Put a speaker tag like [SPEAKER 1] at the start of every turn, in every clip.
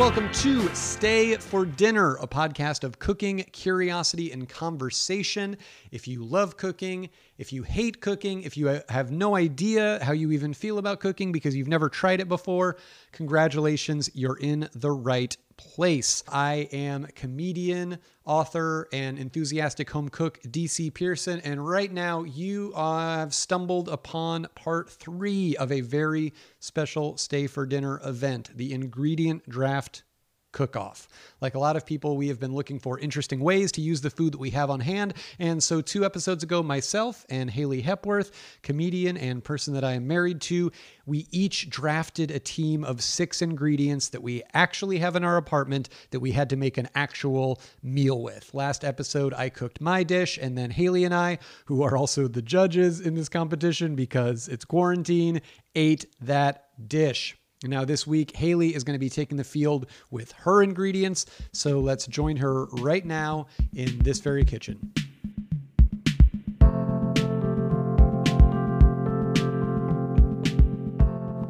[SPEAKER 1] welcome to Stay for Dinner, a podcast of cooking, curiosity, and conversation. If you love cooking, if you hate cooking, if you have no idea how you even feel about cooking because you've never tried it before, congratulations, you're in the right place. I am comedian, author, and enthusiastic home cook DC Pearson, and right now you have stumbled upon part 3 of a very special Stay for Dinner event, the ingredient draft cook-off. Like a lot of people, we have been looking for interesting ways to use the food that we have on hand. And so 2 episodes ago, myself and Haley Hepworth, comedian and person that I am married to, we each drafted a team of 6 ingredients that we actually have in our apartment that we had to make an actual meal with. Last episode, I cooked my dish, and then Haley and I, who are also the judges in this competition because it's quarantine, ate that dish. Now this week, Haley is going to be taking the field with her ingredients, so let's join her right now in this very kitchen.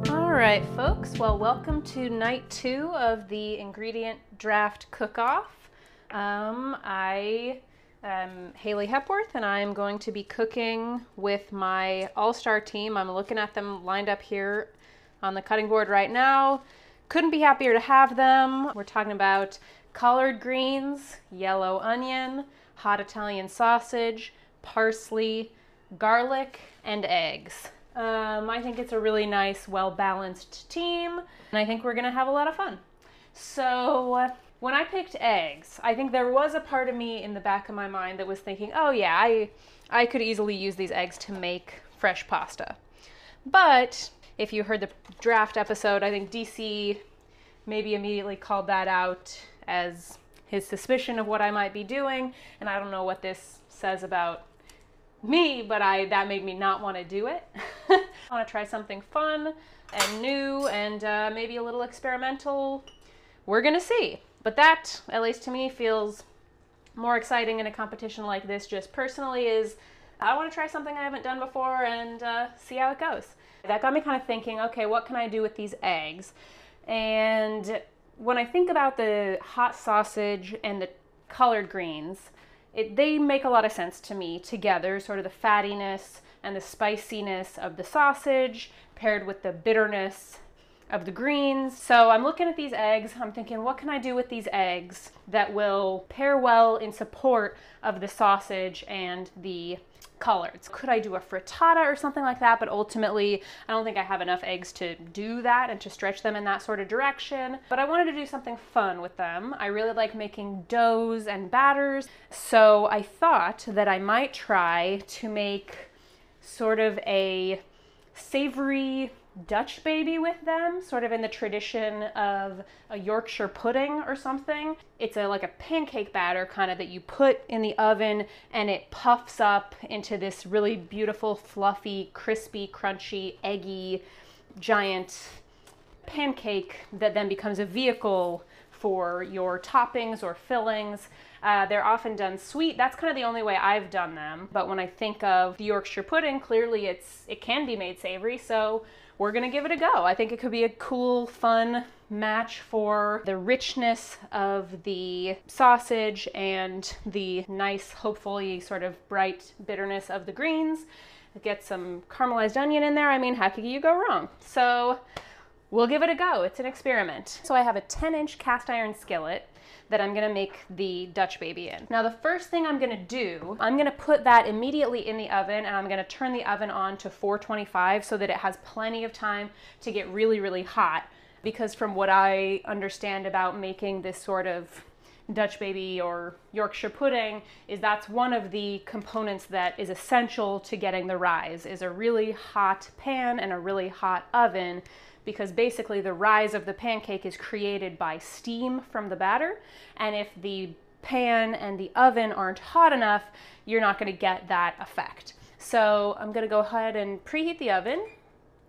[SPEAKER 2] All right, folks. Well, welcome to night 2 of the ingredient draft cook-off. I am Haley Hepworth, and I'm going to be cooking with my all-star team. I'm looking at them lined up here on the cutting board right now. Couldn't be happier to have them. We're talking about collard greens, yellow onion, hot Italian sausage, parsley, garlic, and eggs. I think it's a really nice, well-balanced team, and I think we're gonna have a lot of fun. So when I picked eggs, I think there was a part of me in the back of my mind that was thinking, oh yeah, I could easily use these eggs to make fresh pasta. But if you heard the draft episode, I think DC maybe immediately called that out as his suspicion of what I might be doing. And I don't know what this says about me, but that made me not want to do it. I want to try something fun and new and maybe a little experimental. We're going to see. But that, at least to me, feels more exciting in a competition like this just personally is I want to try something I haven't done before and see how it goes. That got me kind of thinking, okay, what can I do with these eggs? And when I think about the hot sausage and the collard greens, they make a lot of sense to me together, sort of the fattiness and the spiciness of the sausage paired with the bitterness of the greens. So I'm looking at these eggs, I'm thinking, what can I do with these eggs that will pair well in support of the sausage and the collards? Could I do a frittata or something like that? But ultimately, I don't think I have enough eggs to do that and to stretch them in that sort of direction. But I wanted to do something fun with them. I really like making doughs and batters. So I thought that I might try to make sort of a savory Dutch baby with them, sort of in the tradition of a Yorkshire pudding or something. It's like a pancake batter kind of that you put in the oven and it puffs up into this really beautiful, fluffy, crispy, crunchy, eggy, giant pancake that then becomes a vehicle for your toppings or fillings. They're often done sweet. That's kind of the only way I've done them. But when I think of the Yorkshire pudding, clearly it can be made savory, so we're gonna give it a go. I think it could be a cool, fun match for the richness of the sausage and the nice, hopefully sort of bright bitterness of the greens. Get some caramelized onion in there. I mean, how could you go wrong? So we'll give it a go. It's an experiment. So I have a 10-inch cast iron skillet that I'm gonna make the Dutch baby in. Now the first thing I'm gonna do, I'm gonna put that immediately in the oven and I'm gonna turn the oven on to 425 so that it has plenty of time to get really, really hot. Because from what I understand about making this sort of Dutch baby or Yorkshire pudding is that's one of the components that is essential to getting the rise, is a really hot pan and a really hot oven, because basically the rise of the pancake is created by steam from the batter, and if the pan and the oven aren't hot enough, you're not going to get that effect. So I'm going to go ahead and preheat the oven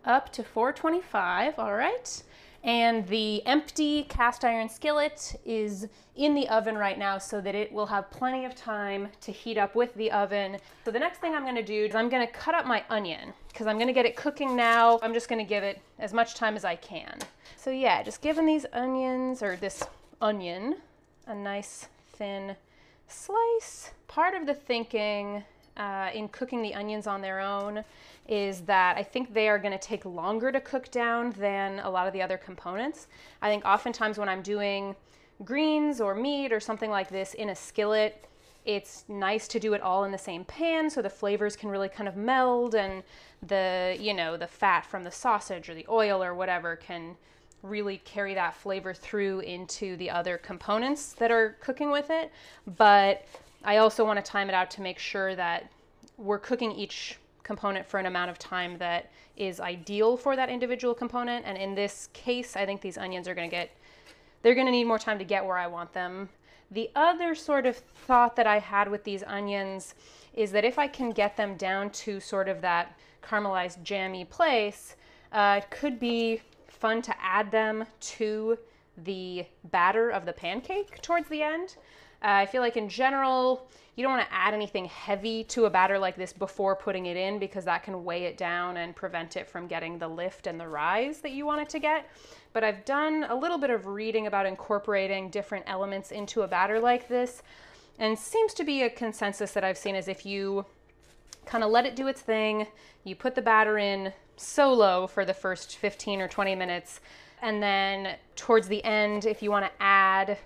[SPEAKER 2] up to 425, all right? And the empty cast iron skillet is in the oven right now so that it will have plenty of time to heat up with the oven. So the next thing I'm gonna do is I'm gonna cut up my onion because I'm gonna get it cooking now. I'm just gonna give it as much time as I can. So yeah, just giving these onions, or this onion, a nice thin slice. Part of the thinking in cooking the onions on their own is that I think they are going to take longer to cook down than a lot of the other components. I think oftentimes when I'm doing greens or meat or something like this in a skillet, it's nice to do it all in the same pan so the flavors can really kind of meld, and the, you know, the fat from the sausage or the oil or whatever can really carry that flavor through into the other components that are cooking with it. But I also want to time it out to make sure that we're cooking each component for an amount of time that is ideal for that individual component. And in this case, I think these onions are they're going to need more time to get where I want them. The other sort of thought that I had with these onions is that if I can get them down to sort of that caramelized jammy place, it could be fun to add them to the batter of the pancake towards the end. I feel like in general, you don't want to add anything heavy to a batter like this before putting it in, because that can weigh it down and prevent it from getting the lift and the rise that you want it to get. But I've done a little bit of reading about incorporating different elements into a batter like this, and seems to be a consensus that I've seen is if you kind of let it do its thing, you put the batter in solo for the first 15 or 20 minutes, and then towards the end, if you want to add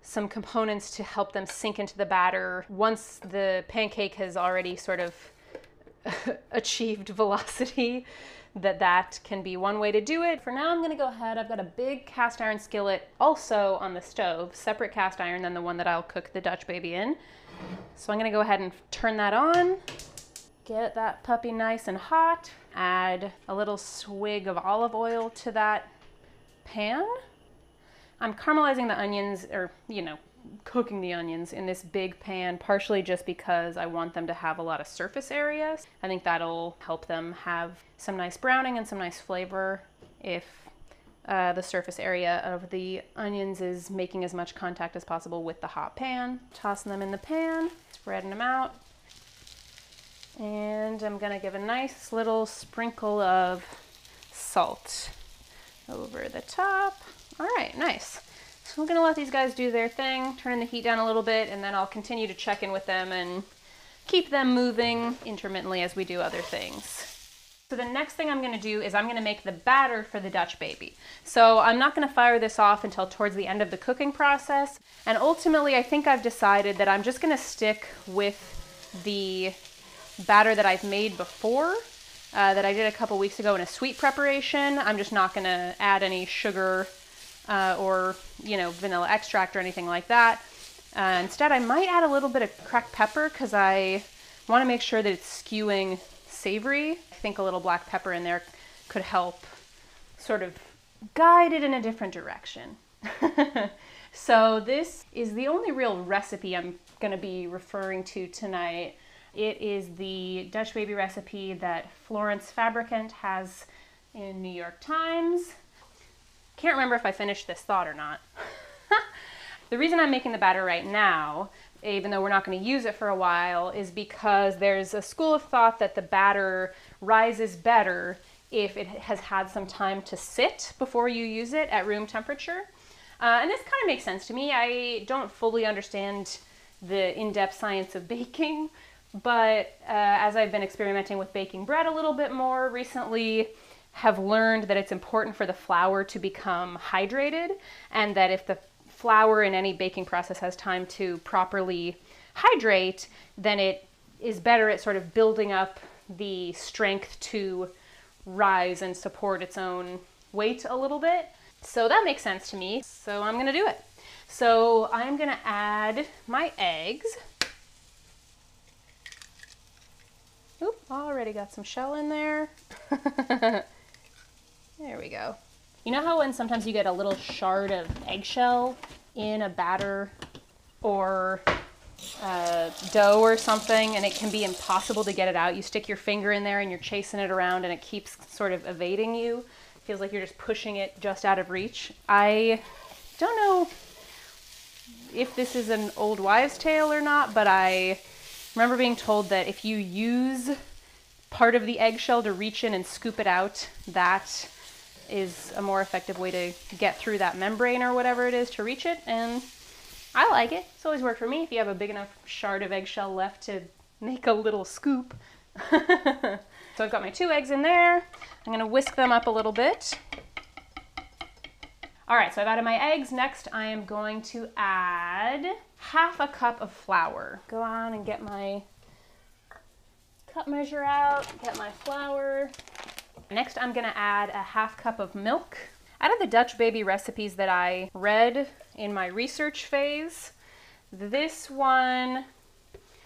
[SPEAKER 2] some components to help them sink into the batter, once the pancake has already sort of achieved velocity, that can be one way to do it. For now, I'm going to go ahead. I've got a big cast iron skillet also on the stove, separate cast iron than the one that I'll cook the Dutch baby in. So I'm going to go ahead and turn that on, get that puppy nice and hot, add a little swig of olive oil to that pan. I'm caramelizing the onions, or, you know, cooking the onions in this big pan, partially just because I want them to have a lot of surface area. I think that'll help them have some nice browning and some nice flavor if the surface area of the onions is making as much contact as possible with the hot pan. Tossing them in the pan, spreading them out. And I'm gonna give a nice little sprinkle of salt over the top. All right, nice. So we're gonna let these guys do their thing, turn the heat down a little bit, and then I'll continue to check in with them and keep them moving intermittently as we do other things. So the next thing I'm gonna do is I'm gonna make the batter for the Dutch baby. So I'm not gonna fire this off until towards the end of the cooking process. And ultimately, I think I've decided that I'm just gonna stick with the batter that I've made before, that I did a couple weeks ago in a sweet preparation. I'm just not gonna add any sugar or, you know, vanilla extract or anything like that. Instead, I might add a little bit of cracked pepper because I want to make sure that it's skewing savory. I think a little black pepper in there could help sort of guide it in a different direction. So this is the only real recipe I'm going to be referring to tonight. It is the Dutch baby recipe that Florence Fabricant has in New York Times. Can't remember if I finished this thought or not. The reason I'm making the batter right now, even though we're not going to use it for a while, is because there's a school of thought that the batter rises better if it has had some time to sit before you use it at room temperature. And this kind of makes sense to me. I don't fully understand the in-depth science of baking, but as I've been experimenting with baking bread a little bit more recently, have learned that it's important for the flour to become hydrated, and that if the flour in any baking process has time to properly hydrate, then it is better at sort of building up the strength to rise and support its own weight a little bit. So that makes sense to me. So I'm gonna do it. So I'm gonna add my eggs. Oop, already got some shell in there. There we go. You know how when sometimes you get a little shard of eggshell in a batter or dough or something, and it can be impossible to get it out? You stick your finger in there and you're chasing it around and it keeps sort of evading you. feels like you're just pushing it just out of reach. I don't know if this is an old wives' tale or not, but I remember being told that if you use part of the eggshell to reach in and scoop it out, that is a more effective way to get through that membrane or whatever it is to reach it, and I like it. It's always worked for me if you have a big enough shard of eggshell left to make a little scoop. So I've got my 2 eggs in there. I'm gonna whisk them up a little bit. All right, so I've added my eggs. Next, I am going to add half a cup of flour. Go on and get my cup measure out, get my flour. Next, I'm gonna add a half cup of milk. Out of the Dutch baby recipes that I read in my research phase, this one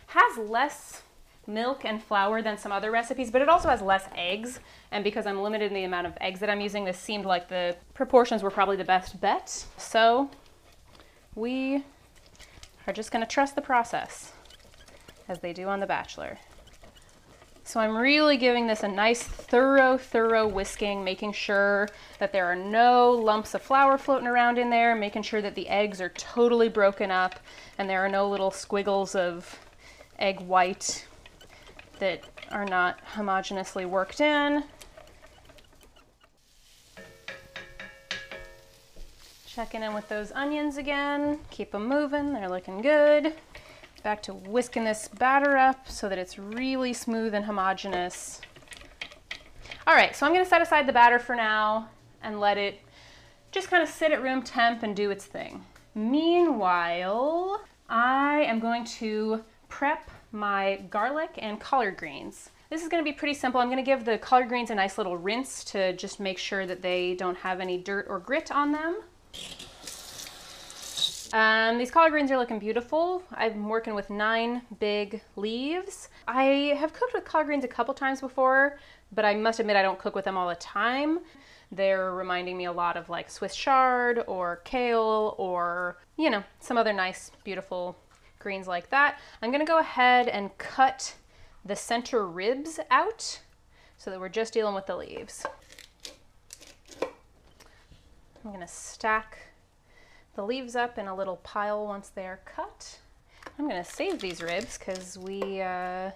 [SPEAKER 2] has less milk and flour than some other recipes, but it also has less eggs. And because I'm limited in the amount of eggs that I'm using, this seemed like the proportions were probably the best bet. So we are just gonna trust the process as they do on The Bachelor. So I'm really giving this a nice thorough whisking, making sure that there are no lumps of flour floating around in there, making sure that the eggs are totally broken up and there are no little squiggles of egg white that are not homogeneously worked in. Checking in with those onions again, keep them moving, they're looking good. Back to whisking this batter up so that it's really smooth and homogeneous. All right, so I'm gonna set aside the batter for now and let it just kind of sit at room temp and do its thing. Meanwhile, I am going to prep my garlic and collard greens. This is gonna be pretty simple. I'm gonna give the collard greens a nice little rinse to just make sure that they don't have any dirt or grit on them. These collard greens are looking beautiful. I'm working with 9 big leaves. I have cooked with collard greens a couple times before, but I must admit I don't cook with them all the time. They're reminding me a lot of like Swiss chard or kale or, you know, some other nice, beautiful greens like that. I'm gonna go ahead and cut the center ribs out so that we're just dealing with the leaves. I'm gonna stack the leaves up in a little pile once they're cut. I'm gonna save these ribs because we have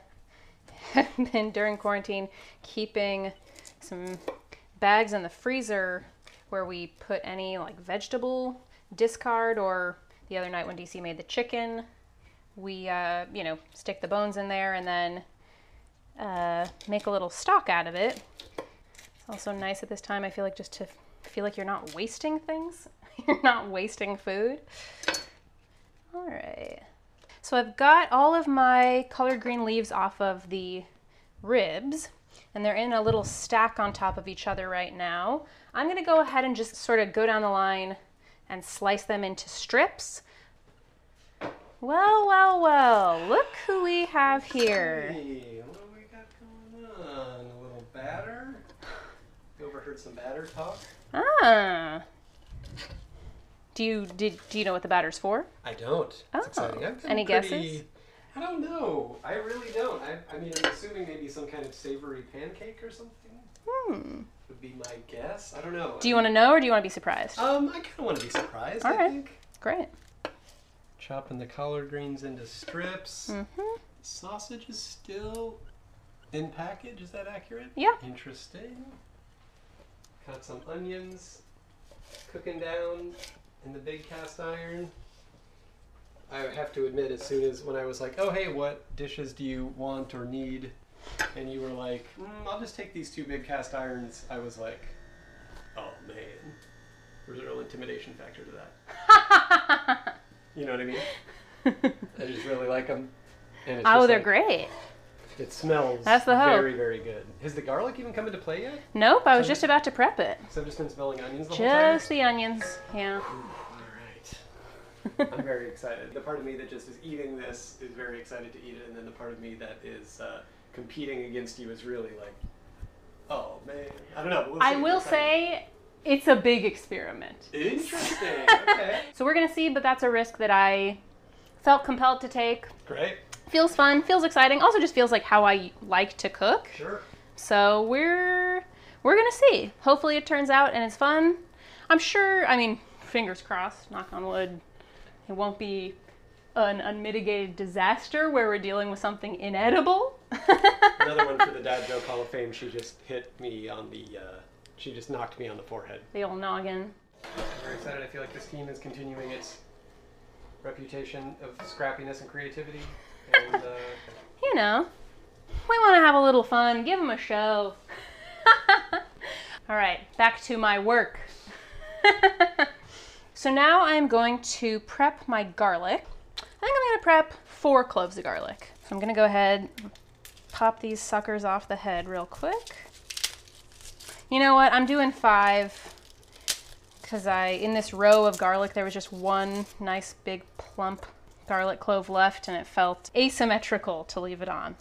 [SPEAKER 2] been during quarantine keeping some bags in the freezer where we put any like vegetable discard, or the other night when DC made the chicken, we you know, stick the bones in there and then make a little stock out of it. It's also nice at this time, I feel like, just to feel like you're not wasting things. You're not wasting food. All right. So I've got all of my collard green leaves off of the ribs, and they're in a little stack on top of each other right now. I'm gonna go ahead and just sort of go down the line and slice them into strips. Well, look who we have here.
[SPEAKER 1] Hey, what do we got going on? A little batter? You overheard some batter talk?
[SPEAKER 2] Ah. Do you know what the batter's for?
[SPEAKER 1] I don't. It's exciting.
[SPEAKER 2] Any guesses?
[SPEAKER 1] I don't know. I really don't. I mean, I'm assuming maybe some kind of savory pancake or something. Would be my guess. I don't know.
[SPEAKER 2] Do you want to know or do you want to be surprised?
[SPEAKER 1] I kind of want to be surprised.
[SPEAKER 2] All right.
[SPEAKER 1] I think.
[SPEAKER 2] Great.
[SPEAKER 1] Chopping the collard greens into strips.
[SPEAKER 2] Mm-hmm.
[SPEAKER 1] Sausage is still in package. Is that accurate?
[SPEAKER 2] Yeah.
[SPEAKER 1] Interesting. Got some onions cooking down in the big cast iron. I have to admit, as soon as when I was like, oh hey, what dishes do you want or need? And you were like, I'll just take these 2 big cast irons. I was like, oh man, there's a real intimidation factor to that. You know what I mean? I just really like them. And it's
[SPEAKER 2] Oh, they're great.
[SPEAKER 1] It smells
[SPEAKER 2] That's the hope.
[SPEAKER 1] very, very good. Has the garlic even come into play yet?
[SPEAKER 2] Nope, I was just about to prep it.
[SPEAKER 1] So I've just been smelling onions the whole time?
[SPEAKER 2] Just the onions, yeah.
[SPEAKER 1] All right. I'm very excited. The part of me that just is eating this is very excited to eat it, and then the part of me that is competing against you is really like, oh man, I don't know.
[SPEAKER 2] I will say it's a big experiment.
[SPEAKER 1] Interesting. Okay.
[SPEAKER 2] So we're gonna see, but that's a risk that I felt compelled to take.
[SPEAKER 1] Great.
[SPEAKER 2] Feels fun, feels exciting. Also just feels like how I like to cook.
[SPEAKER 1] Sure.
[SPEAKER 2] So we're we're gonna see. Hopefully it turns out and it's fun. I'm sure, I mean, fingers crossed, knock on wood, it won't be an unmitigated disaster where we're dealing with something inedible.
[SPEAKER 1] Another one for the Dad Joke Hall of Fame. She just hit me on the, she just knocked me on the forehead.
[SPEAKER 2] The old noggin.
[SPEAKER 1] I'm very excited. I feel like this team is continuing its reputation of scrappiness and creativity. And,
[SPEAKER 2] you know, we want to have a little fun. Give them a show. All right, back to my work. So now I'm going to prep my garlic. I think I'm going to prep 4 cloves of garlic. So I'm going to go ahead, pop these suckers off the head real quick. You know what? I'm doing 5 because in this row of garlic, there was just one nice big plump garlic clove left and it felt asymmetrical to leave it on.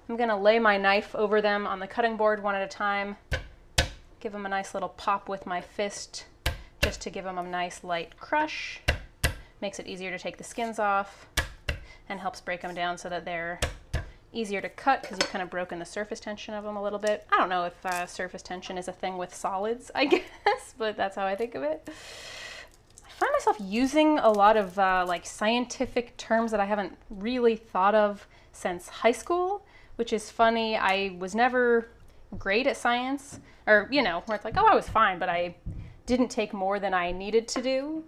[SPEAKER 2] I'm going to lay my knife over them on the cutting board one at a time. Give them a nice little pop with my fist just to give them a nice light crush. Makes it easier to take the skins off and helps break them down so that they're easier to cut because you've kind of broken the surface tension of them a little bit. I don't know if surface tension is a thing with solids, I guess, but that's how I think of it. I find myself using a lot of like scientific terms that I haven't really thought of since high school, which is funny. I was never great at science, or, you know, where it's like, oh, I was fine, but I didn't take more than I needed to do.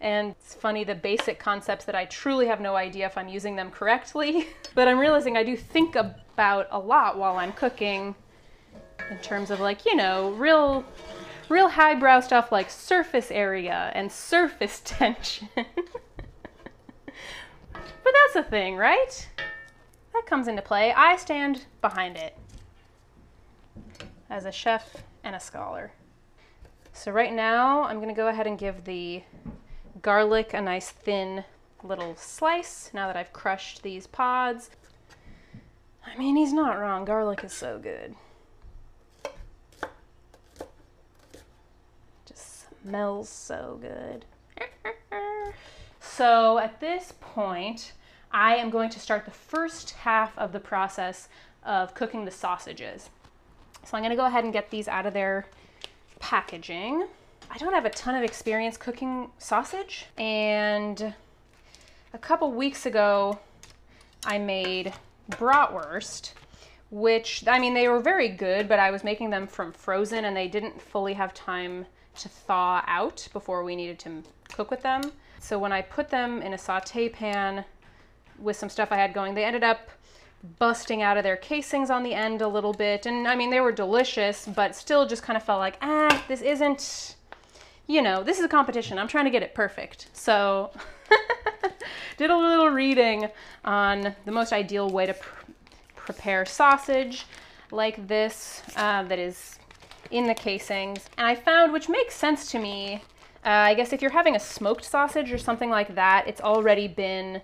[SPEAKER 2] And it's funny, the basic concepts that I truly have no idea if I'm using them correctly, but I'm realizing I do think about a lot while I'm cooking in terms of, like, you know, real highbrow stuff like surface area and surface tension. But that's a thing, right? That comes into play. I stand behind it as a chef and a scholar. So right now I'm gonna go ahead and give the garlic a nice thin little slice now that I've crushed these pods. I mean, he's not wrong. Garlic is so good. Just smells so good. So at this point, I am going to start the first half of the process of cooking the sausages. So I'm going to go ahead and get these out of their packaging. I don't have a ton of experience cooking sausage, and a couple weeks ago I made bratwurst, which, I mean, they were very good, but I was making them from frozen and they didn't fully have time to thaw out before we needed to cook with them. So when I put them in a saute pan with some stuff I had going, they ended up busting out of their casings on the end a little bit. And I mean, they were delicious, but still just kind of felt like, this isn't, you know, this is a competition. I'm trying to get it perfect. So did a little reading on the most ideal way to prepare sausage like this that is in the casings. And I found, which makes sense to me, I guess if you're having a smoked sausage or something like that, it's already been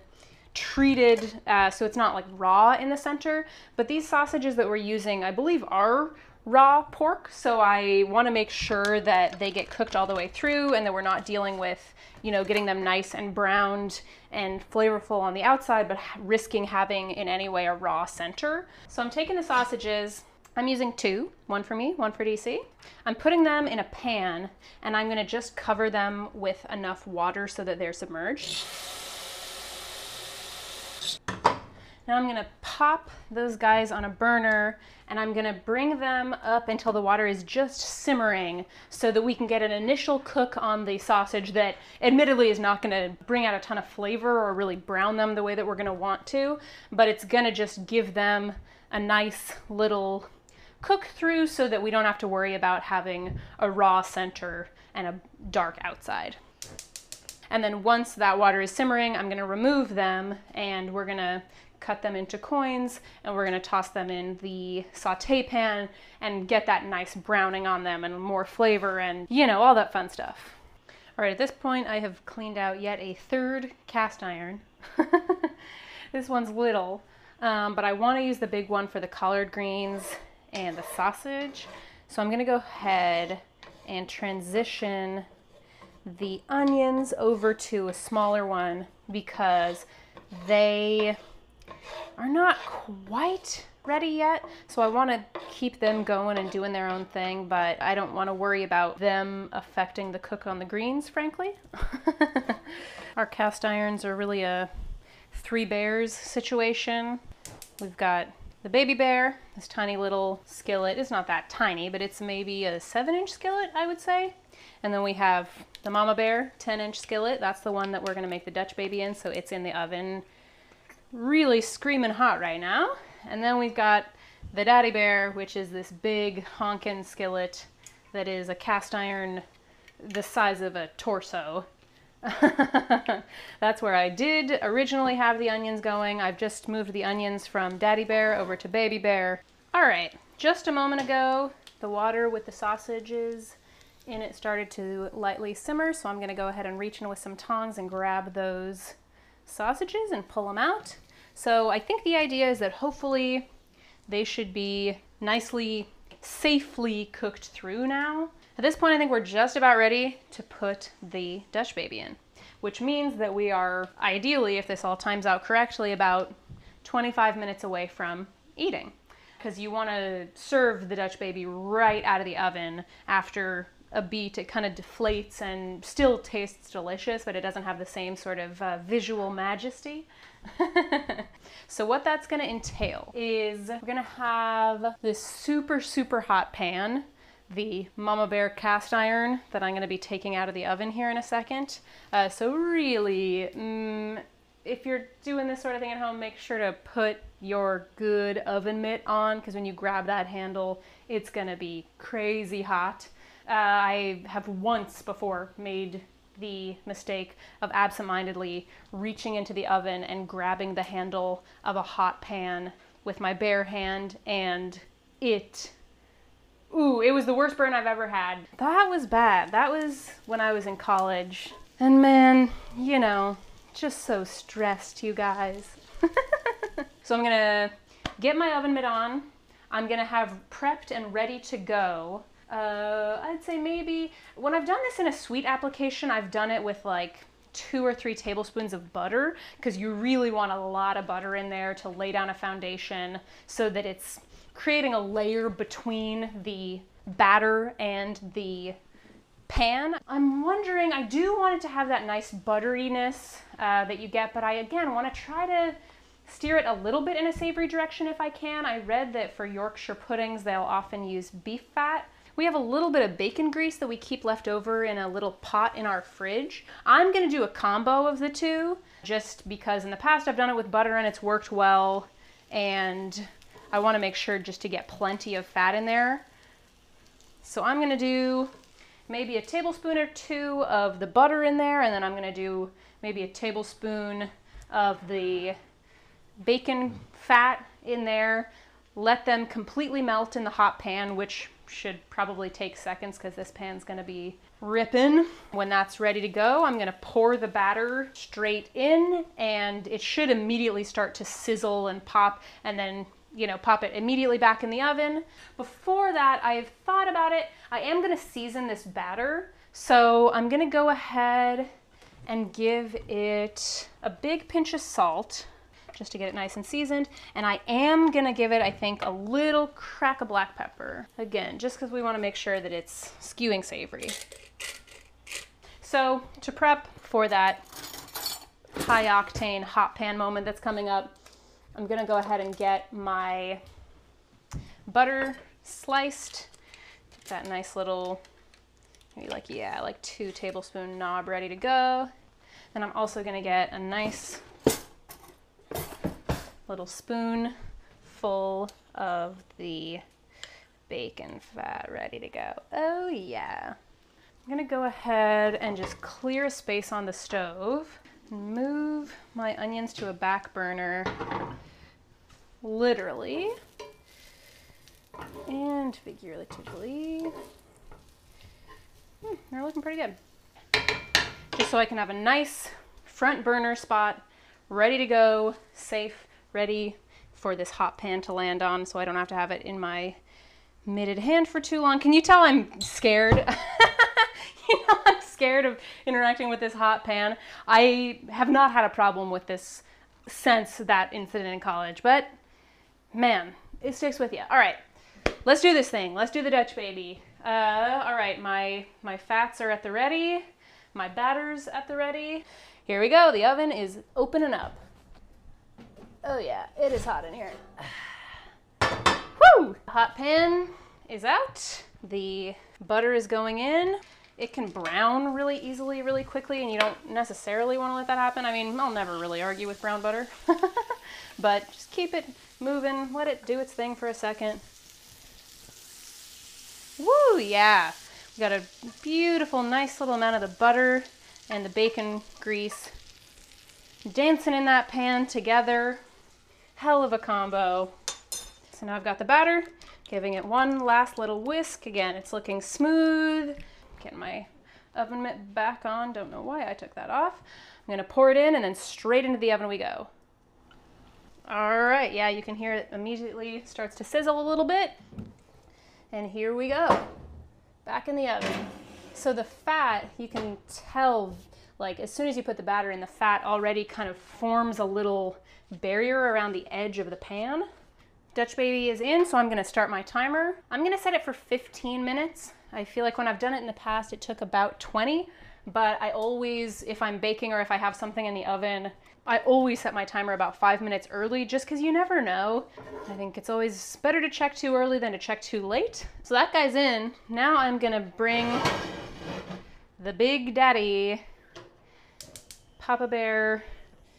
[SPEAKER 2] treated so it's not like raw in the center. But these sausages that we're using, I believe, are raw pork, so I want to make sure that they get cooked all the way through and that we're not dealing with, you know, getting them nice and browned and flavorful on the outside, but risking having in any way a raw center. So I'm taking the sausages, I'm using 2, one for me, one for DC. I'm putting them in a pan and I'm going to just cover them with enough water so that they're submerged. Now I'm going to pop those guys on a burner and I'm going to bring them up until the water is just simmering so that we can get an initial cook on the sausage that admittedly is not going to bring out a ton of flavor or really brown them the way that we're going to want to, but it's going to just give them a nice little cook through so that we don't have to worry about having a raw center and a dark outside. And then once that water is simmering, I'm going to remove them and we're going to cut them into coins and we're going to toss them in the saute pan and get that nice browning on them and more flavor and, you know, all that fun stuff. All right, at this point I have cleaned out yet a third cast iron. This one's little, but I want to use the big one for the collard greens and the sausage. So I'm going to go ahead and transition the onions over to a smaller one because they are not quite ready yet. So I want to keep them going and doing their own thing, but I don't want to worry about them affecting the cook on the greens, frankly. Our cast irons are really a three bears situation. We've got the baby bear, this tiny little skillet. It's not that tiny, but it's maybe a 7-inch skillet, I would say. And then we have the mama bear, 10-inch skillet. That's the one that we're gonna make the Dutch baby in, so it's in the oven, really screaming hot right now. And then we've got the daddy bear, which is this big honkin' skillet that is a cast iron the size of a torso. That's where I did originally have the onions going. I've just moved the onions from daddy bear over to baby bear. All right, just a moment ago, the water with the sausages in it started to lightly simmer, so I'm gonna go ahead and reach in with some tongs and grab those sausages and pull them out. So I think the idea is that hopefully they should be nicely, safely cooked through now. At this point, I think we're just about ready to put the Dutch baby in, which means that we are ideally, if this all times out correctly, about 25 minutes away from eating. Because you want to serve the Dutch baby right out of the oven. After a beat, it kind of deflates and still tastes delicious, but it doesn't have the same sort of visual majesty. So what that's going to entail is we're going to have this super, super hot pan, the Mama Bear cast iron that I'm going to be taking out of the oven here in a second. So really, if you're doing this sort of thing at home, make sure to put your good oven mitt on, because when you grab that handle, it's going to be crazy hot. I have once before made the mistake of absentmindedly reaching into the oven and grabbing the handle of a hot pan with my bare hand, and it was the worst burn I've ever had. That was bad. That was when I was in college. And man, you know, just so stressed, you guys. So I'm gonna get my oven mitt on. I'm gonna have prepped and ready to go. I'd say maybe, when I've done this in a sweet application, I've done it with like 2 or 3 tablespoons of butter, because you really want a lot of butter in there to lay down a foundation so that it's creating a layer between the batter and the pan. I'm wondering, I do want it to have that nice butteriness that you get, but I again want to try to steer it a little bit in a savory direction if I can. I read that for Yorkshire puddings, they'll often use beef fat. We have a little bit of bacon grease that we keep left over in a little pot in our fridge. I'm gonna do a combo of the two, just because in the past I've done it with butter and it's worked well, and I wanna make sure just to get plenty of fat in there. So I'm gonna do maybe a tablespoon or 2 of the butter in there, and then I'm gonna do maybe a tablespoon of the bacon fat in there. Let them completely melt in the hot pan, which should probably take seconds because this pan's gonna be ripping. When that's ready to go, I'm gonna pour the batter straight in, and it should immediately start to sizzle and pop, and then, you know, pop it immediately back in the oven. Before that, I've thought about it. I am gonna season this batter, so I'm gonna go ahead and give it a big pinch of salt, just to get it nice and seasoned. And I am gonna give it, I think, a little crack of black pepper. Again, just because we wanna make sure that it's skewing savory. So to prep for that high octane hot pan moment that's coming up, I'm gonna go ahead and get my butter sliced. Get that nice little, maybe like 2 tablespoon knob ready to go. Then I'm also gonna get a nice little spoon full of the bacon fat ready to go. Oh yeah. I'm gonna go ahead and just clear a space on the stove and move my onions to a back burner, literally and figuratively. They're looking pretty good. Just so I can have a nice front burner spot ready to go, safe, ready for this hot pan to land on, so I don't have to have it in my mitted hand for too long. Can you tell I'm scared? You know, I'm scared of interacting with this hot pan. I have not had a problem with this since that incident in college, but man, It sticks with you. All right, let's do this thing. Let's do the Dutch baby. All right, my fats are at the ready. My batter's at the ready. Here we go. The oven is opening up. Oh yeah, it is hot in here. Woo! The hot pan is out. The butter is going in. It can brown really easily, really quickly, and you don't necessarily want to let that happen. I mean, I'll never really argue with brown butter, but just keep it moving. Let it do its thing for a second. Woo, yeah. We got a beautiful, nice little amount of the butter and the bacon grease dancing in that pan together. Hell of a combo. So now I've got the batter, giving it one last little whisk. Again, it's looking smooth. Getting my oven mitt back on. Don't know why I took that off. I'm gonna pour it in and then straight into the oven we go. All right, yeah, you can hear it immediately starts to sizzle a little bit. And here we go, back in the oven. So the fat, you can tell, like as soon as you put the batter in, the fat already kind of forms a little barrier around the edge of the pan. Dutch baby is in, so I'm gonna start my timer. I'm gonna set it for 15 minutes. I feel like when I've done it in the past, it took about 20, but I always, if I'm baking or if I have something in the oven, I always set my timer about 5 minutes early just because you never know. I think it's always better to check too early than to check too late. So that guy's in. Now I'm gonna bring the Big Daddy Papa Bear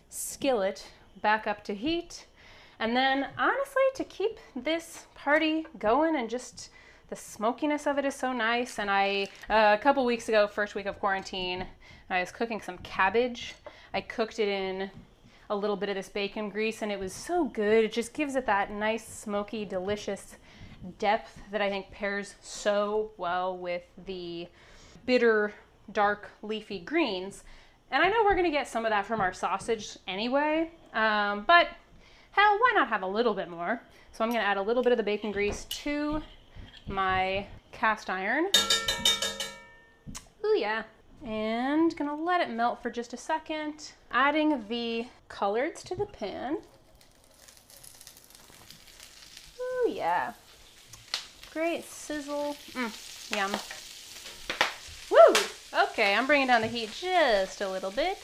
[SPEAKER 2] skillet back up to heat. And then honestly, to keep this party going and just the smokiness of it is so nice. And a couple weeks ago, first week of quarantine, I was cooking some cabbage. I cooked it in a little bit of this bacon grease and it was so good. It just gives it that nice, smoky, delicious depth that I think pairs so well with the bitter, dark, leafy greens. And I know we're gonna get some of that from our sausage anyway, but hell, why not have a little bit more? So I'm gonna add a little bit of the bacon grease to my cast iron. Ooh yeah. And gonna let it melt for just a second. Adding the collards to the pan. Ooh yeah. Great sizzle. Yum. Woo! Okay, I'm bringing down the heat just a little bit.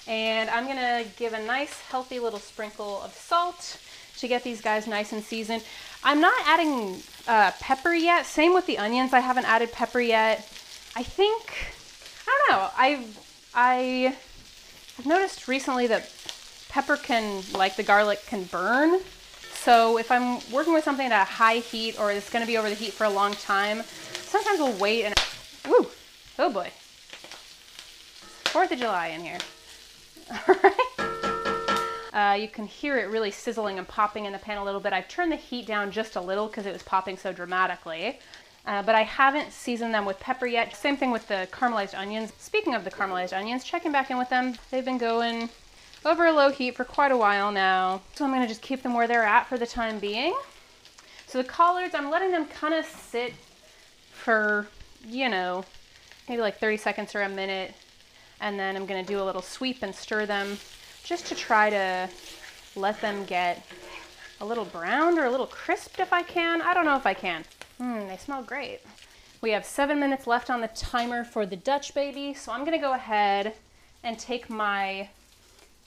[SPEAKER 2] And I'm gonna give a nice healthy little sprinkle of salt to get these guys nice and seasoned. I'm not adding pepper yet. Same with the onions. I haven't added pepper yet. I think, I don't know, I've noticed recently that pepper can, like the garlic, can burn. So if I'm working with something at a high heat or it's gonna be over the heat for a long time, sometimes we'll wait and, woo, oh boy. 4th of July in here. All right. You can hear it really sizzling and popping in the pan a little bit. I've turned the heat down just a little because it was popping so dramatically. But I haven't seasoned them with pepper yet. Same thing with the caramelized onions. Speaking of the caramelized onions, checking back in with them. They've been going over a low heat for quite a while now. So I'm gonna just keep them where they're at for the time being. So the collards, I'm letting them kind of sit for, you know, maybe like 30 seconds or a minute. And then I'm gonna do a little sweep and stir them just to try to let them get a little browned or a little crisped if I can. I don't know if I can. They smell great. We have 7 minutes left on the timer for the Dutch baby. So I'm gonna go ahead and take my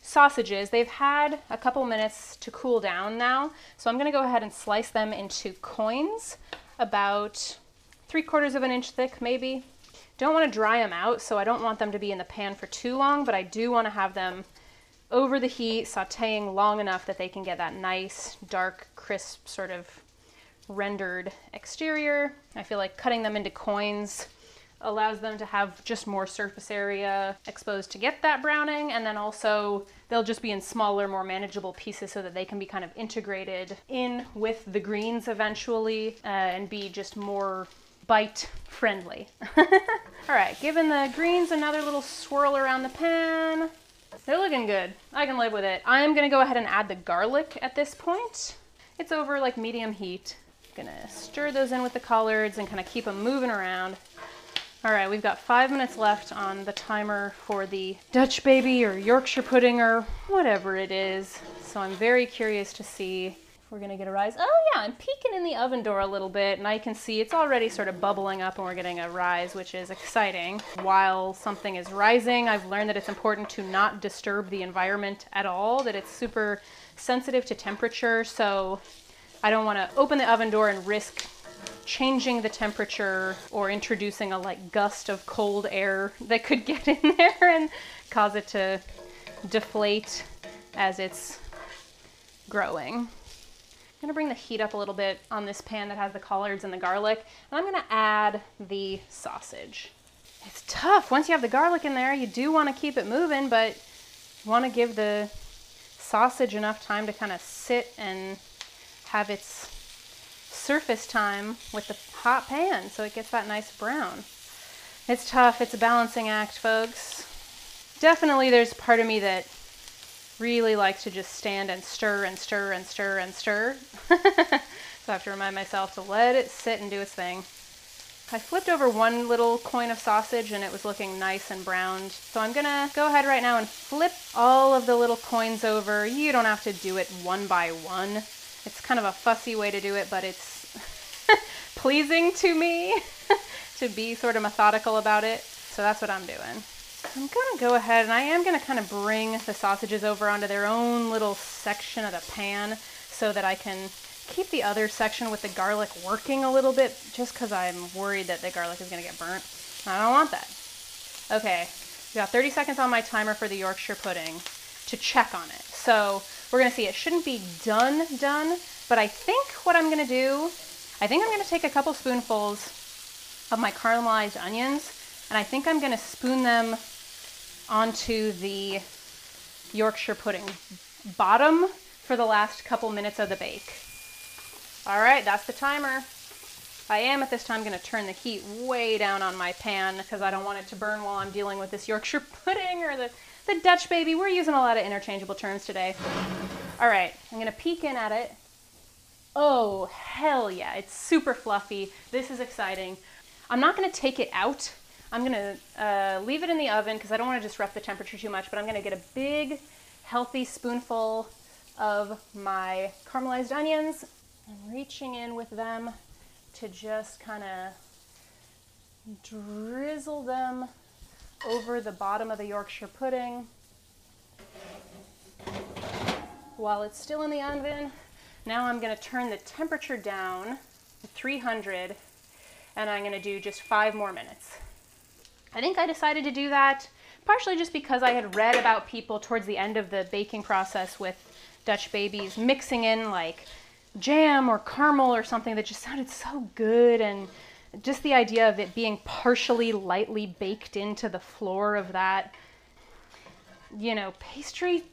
[SPEAKER 2] sausages. They've had a couple minutes to cool down now. So I'm gonna go ahead and slice them into coins, about 3/4 of an inch thick maybe. Don't wanna dry them out, so I don't want them to be in the pan for too long, but I do wanna have them over the heat, sauteing long enough that they can get that nice, dark, crisp, sort of rendered exterior. I feel like cutting them into coins allows them to have just more surface area exposed to get that browning, and then also they'll just be in smaller, more manageable pieces so that they can be kind of integrated in with the greens eventually and be just more bite friendly. All right, giving the greens another little swirl around the pan. They're looking good. I can live with it. I am gonna go ahead and add the garlic at this point. It's over like medium heat. Gonna stir those in with the collards and kind of keep them moving around. All right, we've got 5 minutes left on the timer for the Dutch baby or Yorkshire pudding or whatever it is. So I'm very curious to see we're gonna get a rise. Oh yeah, I'm peeking in the oven door a little bit and I can see it's already sort of bubbling up and we're getting a rise, which is exciting. While something is rising, I've learned that it's important to not disturb the environment at all, that it's super sensitive to temperature, so I don't wanna open the oven door and risk changing the temperature or introducing a like gust of cold air that could get in there and cause it to deflate as it's growing. I'm gonna bring the heat up a little bit on this pan that has the collards and the garlic, and I'm gonna add the sausage. It's tough. Once you have the garlic in there, you do want to keep it moving, but you want to give the sausage enough time to kind of sit and have its surface time with the hot pan so it gets that nice brown. It's tough. It's a balancing act, folks. Definitely there's part of me that really likes to just stand and stir and stir and stir and stir. So I have to remind myself to let it sit and do its thing. I flipped over one little coin of sausage and it was looking nice and browned. So I'm gonna go ahead right now and flip all of the little coins over. You don't have to do it one by one. It's kind of a fussy way to do it, but it's pleasing to me to be sort of methodical about it. So that's what I'm doing. I'm gonna go ahead and I am gonna kind of bring the sausages over onto their own little section of the pan so that I can keep the other section with the garlic working a little bit, just because I'm worried that the garlic is gonna get burnt. I don't want that. Okay, we got 30 seconds on my timer for the Yorkshire pudding to check on it. So we're gonna see, it shouldn't be done, but I think what I'm gonna do, I think I'm gonna take a couple spoonfuls of my caramelized onions, and I think I'm gonna spoon them onto the Yorkshire pudding bottom for the last couple minutes of the bake. All right, that's the timer. I am at this time gonna turn the heat way down on my pan because I don't want it to burn while I'm dealing with this Yorkshire pudding or the Dutch baby. We're using a lot of interchangeable terms today. All right, I'm gonna peek in at it. Oh, hell yeah, it's super fluffy. This is exciting. I'm not gonna take it out. I'm gonna leave it in the oven because I don't wanna disrupt the temperature too much, but I'm gonna get a big, healthy spoonful of my caramelized onions. I'm reaching in with them to just kind of drizzle them over the bottom of the Yorkshire pudding while it's still in the oven. Now I'm going to turn the temperature down to 300 and I'm going to do just 5 more minutes. I think I decided to do that partially just because I had read about people towards the end of the baking process with Dutch babies mixing in like jam or caramel or something that just sounded so good, and just the idea of it being partially lightly baked into the floor of that, you know, pastry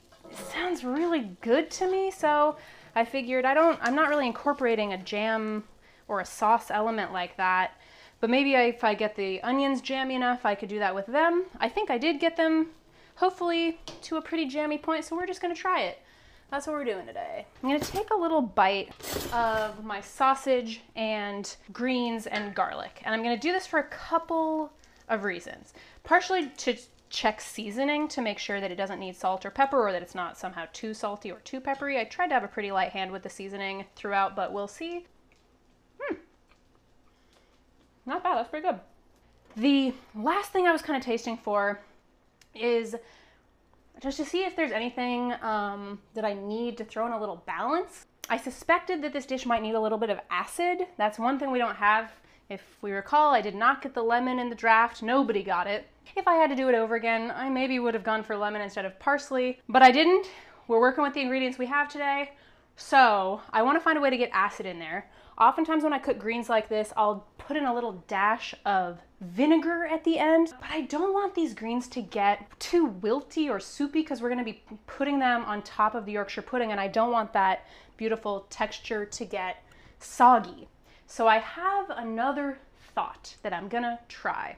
[SPEAKER 2] sounds really good to me. So I figured I'm not really incorporating a jam or a sauce element like that, but maybe if I get the onions jammy enough, I could do that with them. I think I did get them hopefully to a pretty jammy point, so we're just gonna try it. That's what we're doing today. I'm gonna take a little bite of my sausage and greens and garlic. And I'm gonna do this for a couple of reasons. Partially to check seasoning to make sure that it doesn't need salt or pepper, or that it's not somehow too salty or too peppery. I tried to have a pretty light hand with the seasoning throughout, but we'll see. Not bad, that's pretty good. The last thing I was kind of tasting for is just to see if there's anything that I need to throw in a little balance. I suspected that this dish might need a little bit of acid. That's one thing we don't have. If we recall, I did not get the lemon in the draft. Nobody got it. If I had to do it over again, I maybe would have gone for lemon instead of parsley, but I didn't. We're working with the ingredients we have today. So I want to find a way to get acid in there. Oftentimes when I cook greens like this, I'll put in a little dash of vinegar at the end, but I don't want these greens to get too wilty or soupy because we're going to be putting them on top of the Yorkshire pudding, and I don't want that beautiful texture to get soggy. So I have another thought that I'm going to try,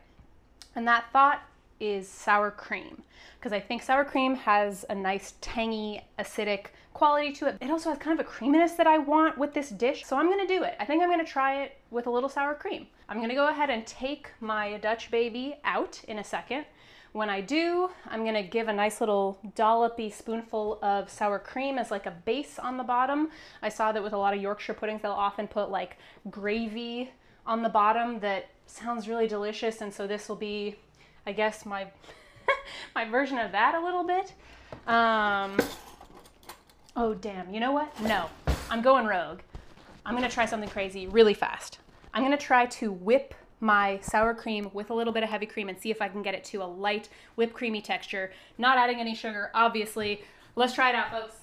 [SPEAKER 2] and that thought is sour cream, because I think sour cream has a nice tangy, acidic quality to it. It also has kind of a creaminess that I want with this dish, so I'm gonna do it. I think I'm gonna try it with a little sour cream. I'm gonna go ahead and take my Dutch baby out in a second. When I do, I'm gonna give a nice little dollopy spoonful of sour cream as like a base on the bottom. I saw that with a lot of Yorkshire puddings, they'll often put like gravy on the bottom that sounds really delicious. And so this will be, I guess, my my version of that a little bit. Oh, damn. You know what? No, I'm going rogue. I'm going to try something crazy really fast. I'm going to try to whip my sour cream with a little bit of heavy cream and see if I can get it to a light whipped creamy texture. Not adding any sugar, obviously. Let's try it out, folks.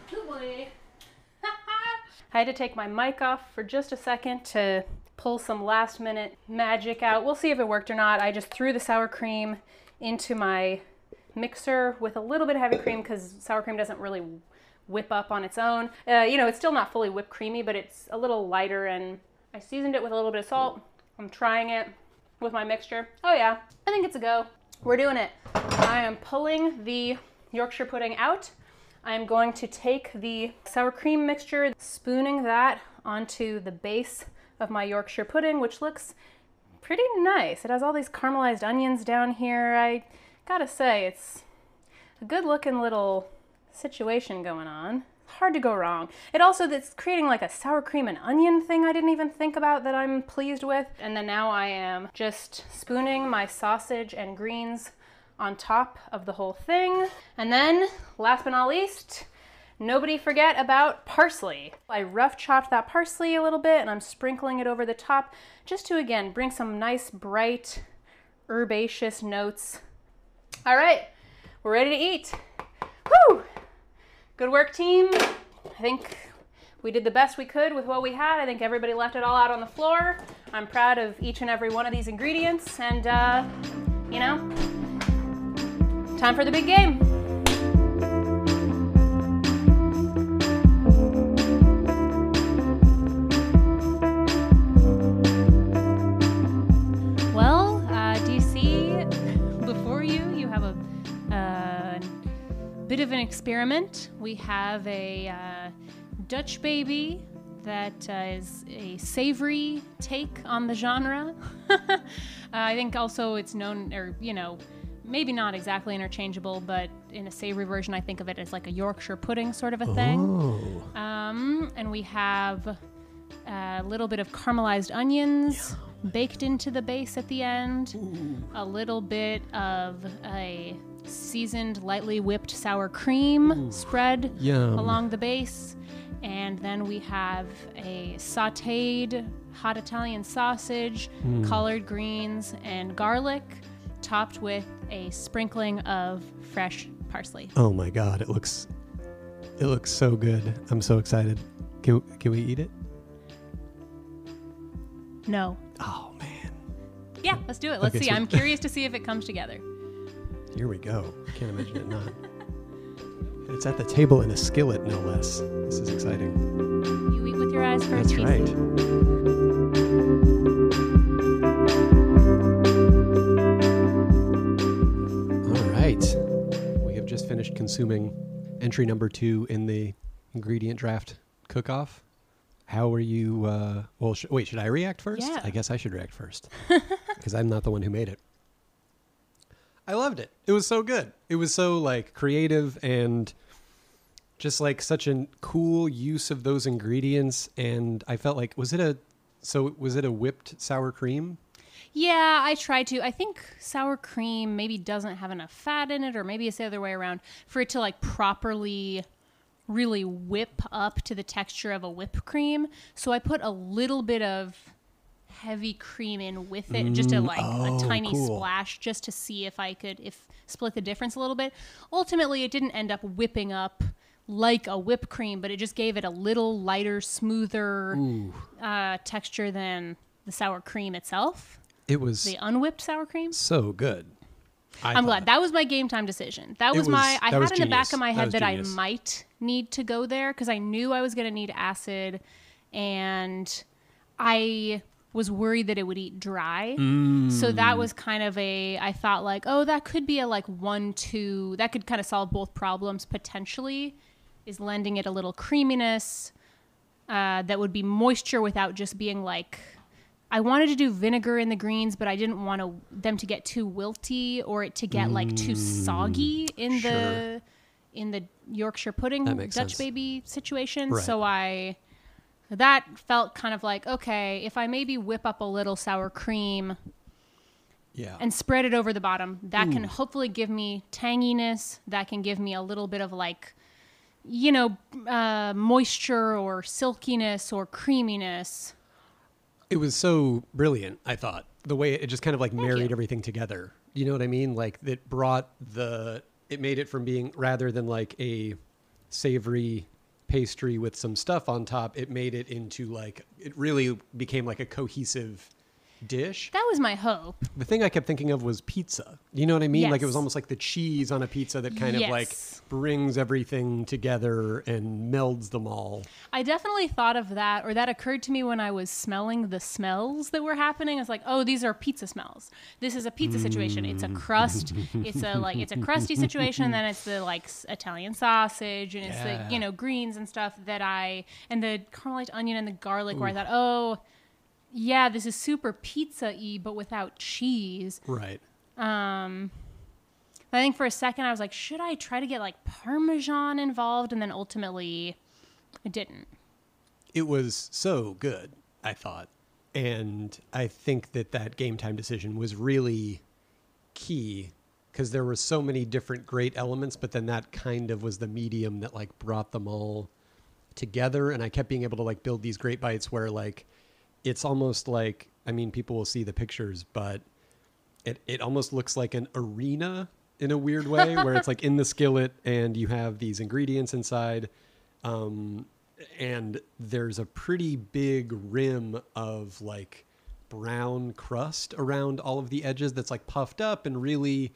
[SPEAKER 2] Good boy. I had to take my mic off for just a second to pull some last minute magic out. We'll see if it worked or not. I just threw the sour cream into my mixer with a little bit of heavy cream because sour cream doesn't really whip up on its own. It's still not fully whipped creamy, but it's a little lighter, and I seasoned it with a little bit of salt. I'm trying it with my mixture. Oh yeah, I think it's a go. We're doing it. I am pulling the Yorkshire pudding out. I'm going to take the sour cream mixture, spooning that onto the base of my Yorkshire pudding, which looks pretty nice. It has all these caramelized onions down here. I gotta say, it's a good looking little situation going on. Hard to go wrong. It's creating like a sour cream and onion thing I didn't even think about that I'm pleased with. And then now I am just spooning my sausage and greens on top of the whole thing. And then, last but not least, nobody forget about parsley. I rough chopped that parsley a little bit and I'm sprinkling it over the top just to, again, bring some nice bright herbaceous notes. All right, we're ready to eat. Woo! Good work, team. I think we did the best we could with what we had. I think everybody left it all out on the floor. I'm proud of each and every one of these ingredients, and time for the big game. Well, do you see before you have a bit of an experiment. We have a Dutch baby that is a savory take on the genre. I think also it's known, or maybe not exactly interchangeable, but in a savory version, I think of it as like a Yorkshire pudding sort of a thing. And we have a little bit of caramelized onions baked into the base at the end. Ooh. A little bit of a seasoned, lightly whipped sour cream spread along the base. And then we have a sautéed hot Italian sausage, collard greens, and garlic, topped with a sprinkling of fresh parsley.
[SPEAKER 1] Oh my God, it looks so good. I'm so excited. Can we eat it?
[SPEAKER 2] No.
[SPEAKER 1] Oh man.
[SPEAKER 2] Yeah, let's do it. Let's see. I'm curious to see if it comes together. Here
[SPEAKER 1] we go. I can't imagine it not. It's at the table in a skillet, no less. This is exciting.
[SPEAKER 2] You eat with your eyes first.
[SPEAKER 1] That's right. All right. We have just finished consuming entry number 2 in the ingredient draft cook-off. How are you? Should I react first?
[SPEAKER 2] Yeah.
[SPEAKER 1] I guess I should react first because I'm not the one who made it. I loved it. It was so good. It was so creative and just such a cool use of those ingredients. And I felt like, was it a whipped sour cream?
[SPEAKER 2] Yeah, I tried to. I think sour cream maybe doesn't have enough fat in it, or maybe it's the other way around, for it to properly really whip up to the texture of a whipped cream. So I put a little bit of heavy cream in with it, just a tiny splash, just to see if I could split the difference a little bit. Ultimately, it didn't end up whipping up like a whipped cream, but it just gave it a little lighter, smoother texture than the sour cream itself.
[SPEAKER 1] It was
[SPEAKER 2] the unwhipped sour cream.
[SPEAKER 1] So good.
[SPEAKER 2] I'm glad. That was my game time decision. I had in the back of my head that I might need to go there because I knew I was going to need acid, and I was worried that it would eat dry. So that was kind of I thought that could be a 1-2, that could kind of solve both problems potentially, is lending it a little creaminess, that would be moisture without just being like, I wanted to do vinegar in the greens, but I didn't want them to get too wilty or it to get like too soggy in the Yorkshire pudding Dutch baby situation. Right. So that felt kind of like, okay, if I maybe whip up a little sour cream and spread it over the bottom, that can hopefully give me tanginess. That can give me a little bit of like, moisture or silkiness or creaminess.
[SPEAKER 1] It was so brilliant, I thought. The way it just kind of like married everything together. You know what I mean? Like it made it from being, rather than like a savory pastry with some stuff on top, it made it into like, it really became like a cohesive dish.
[SPEAKER 2] That was my hope.
[SPEAKER 1] The thing I kept thinking of was pizza. You know what I mean? Yes. Like it was almost like the cheese on a pizza that kind of like brings everything together and melds them all.
[SPEAKER 2] I definitely thought of that, or that occurred to me when I was smelling the smells that were happening. I was like, oh, these are pizza smells. This is a pizza situation. It's a crust. It's a crusty situation. And then it's the like Italian sausage and it's the, greens and stuff and the caramelized onion and the garlic where I thought, oh, yeah, this is super pizza-y, but without cheese.
[SPEAKER 1] Right.
[SPEAKER 2] I think for a second I was like, should I try to get like Parmesan involved? And then ultimately I didn't.
[SPEAKER 1] It was so good, I thought. And I think that game time decision was really key because there were so many different great elements, but then that kind of was the medium that like brought them all together. And I kept being able to like build these great bites where like, it's almost like, I mean, people will see the pictures, but it almost looks like an arena in a weird way where it's like in the skillet and you have these ingredients inside. And there's a pretty big rim of like brown crust around all of the edges that's like puffed up and really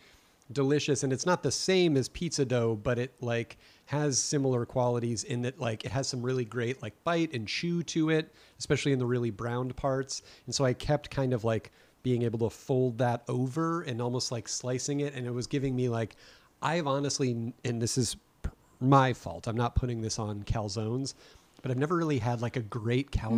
[SPEAKER 1] delicious. And it's not the same as pizza dough, but it like has similar qualities in that like it has some really great like bite and chew to it, especially in the really browned parts. And so I kept kind of like being able to fold that over and almost like slicing it. And it was giving me like, I've honestly, and this is my fault, I'm not putting this on calzones, but I've never really had like a great calzone.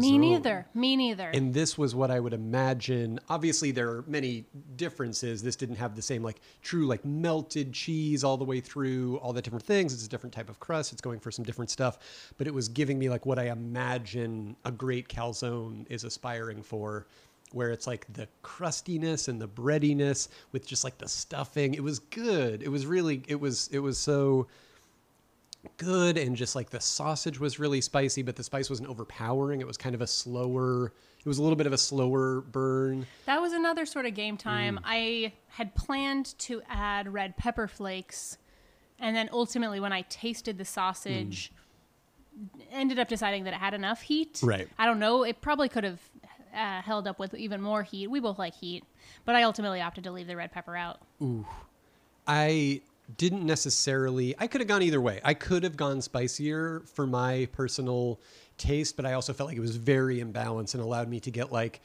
[SPEAKER 2] Me neither.
[SPEAKER 1] And this was what I would imagine. Obviously, there are many differences. This didn't have the same like true like melted cheese all the way through all the different things. It's a different type of crust. It's going for some different stuff. But it was giving me like what I imagine a great calzone is aspiring for, where it's like the crustiness and the breadiness with just like the stuffing. It was good. It was really, it was so good, and just like the sausage was really spicy, but the spice wasn't overpowering. It was kind of it was a little bit of a slower burn.
[SPEAKER 2] That was another sort of game time. I had planned to add red pepper flakes, and then ultimately when I tasted the sausage, ended up deciding that it had enough heat.
[SPEAKER 1] Right.
[SPEAKER 2] I don't know. It probably could have held up with even more heat. We both like heat, but I ultimately opted to leave the red pepper out.
[SPEAKER 1] Ooh. I didn't necessarily, I could have gone either way. I could have gone spicier for my personal taste, but I also felt like it was very imbalanced and allowed me to get like,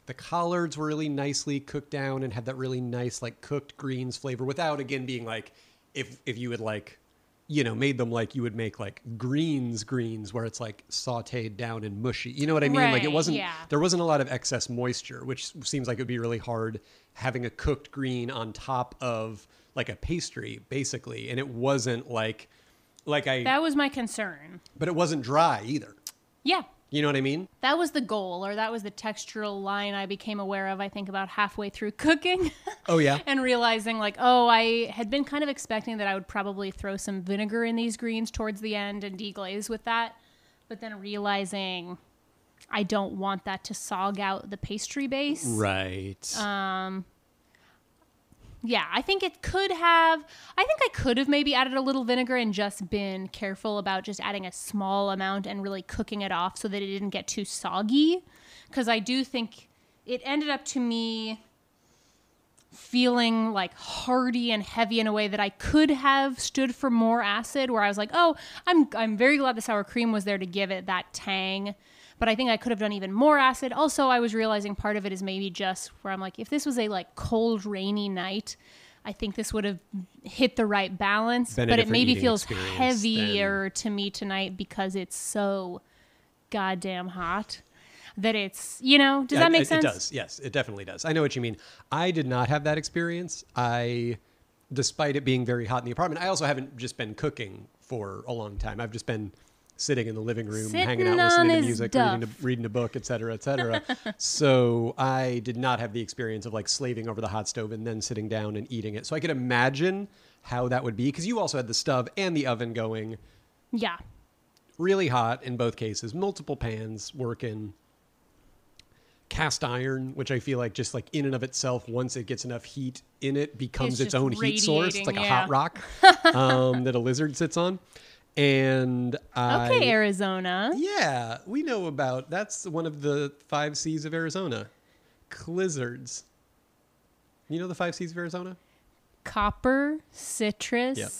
[SPEAKER 1] the collards were really nicely cooked down and had that really nice like cooked greens flavor without again being like, if you had like, made them like you would make like greens where it's like sauteed down and mushy. You know what I mean?
[SPEAKER 2] Right,
[SPEAKER 1] like it wasn't, there wasn't a lot of excess moisture, which seems like it would be really hard having a cooked green on top of like a pastry basically. And it wasn't like
[SPEAKER 2] that was my concern,
[SPEAKER 1] but it wasn't dry either.
[SPEAKER 2] Yeah.
[SPEAKER 1] You know what I mean?
[SPEAKER 2] That was the goal, or that was the textural line I became aware of, I think, about halfway through cooking.
[SPEAKER 1] Oh, yeah?
[SPEAKER 2] And realizing, like, I had been kind of expecting that I would probably throw some vinegar in these greens towards the end and deglaze with that. But then realizing I don't want that to sog out the pastry base.
[SPEAKER 1] Right.
[SPEAKER 2] Yeah, I think I could have maybe added a little vinegar and just been careful about just adding a small amount and really cooking it off so that it didn't get too soggy. Because I do think it ended up to me feeling like hearty and heavy in a way that I could have stood for more acid, where I was like, I'm very glad the sour cream was there to give it that tang. But I think I could have done even more acid. Also, I was realizing part of it is maybe just where I'm like, if this was a like cold, rainy night, I think this would have hit the right balance. But it maybe feels heavier to me tonight because it's so goddamn hot that it's, does that make sense?
[SPEAKER 1] It does. Yes, it definitely does. I know what you mean. I did not have that experience. Despite it being very hot in the apartment, I also haven't just been cooking for a long time. I've just been sitting in the living room, hanging out, listening to music, reading a book, et cetera, et cetera. So I did not have the experience of like slaving over the hot stove and then sitting down and eating it. So I could imagine how that would be, because you also had the stove and the oven going.
[SPEAKER 2] Yeah.
[SPEAKER 1] Really hot in both cases, multiple pans working. Cast iron, which I feel like just like in and of itself, once it gets enough heat in it, becomes its own heat source. It's like a hot rock that a lizard sits on. And
[SPEAKER 2] okay, Arizona.
[SPEAKER 1] Yeah, we know about, that's one of the 5 C's of Arizona. Clizzards. You know the 5 C's of Arizona?
[SPEAKER 2] Copper, citrus. Yep.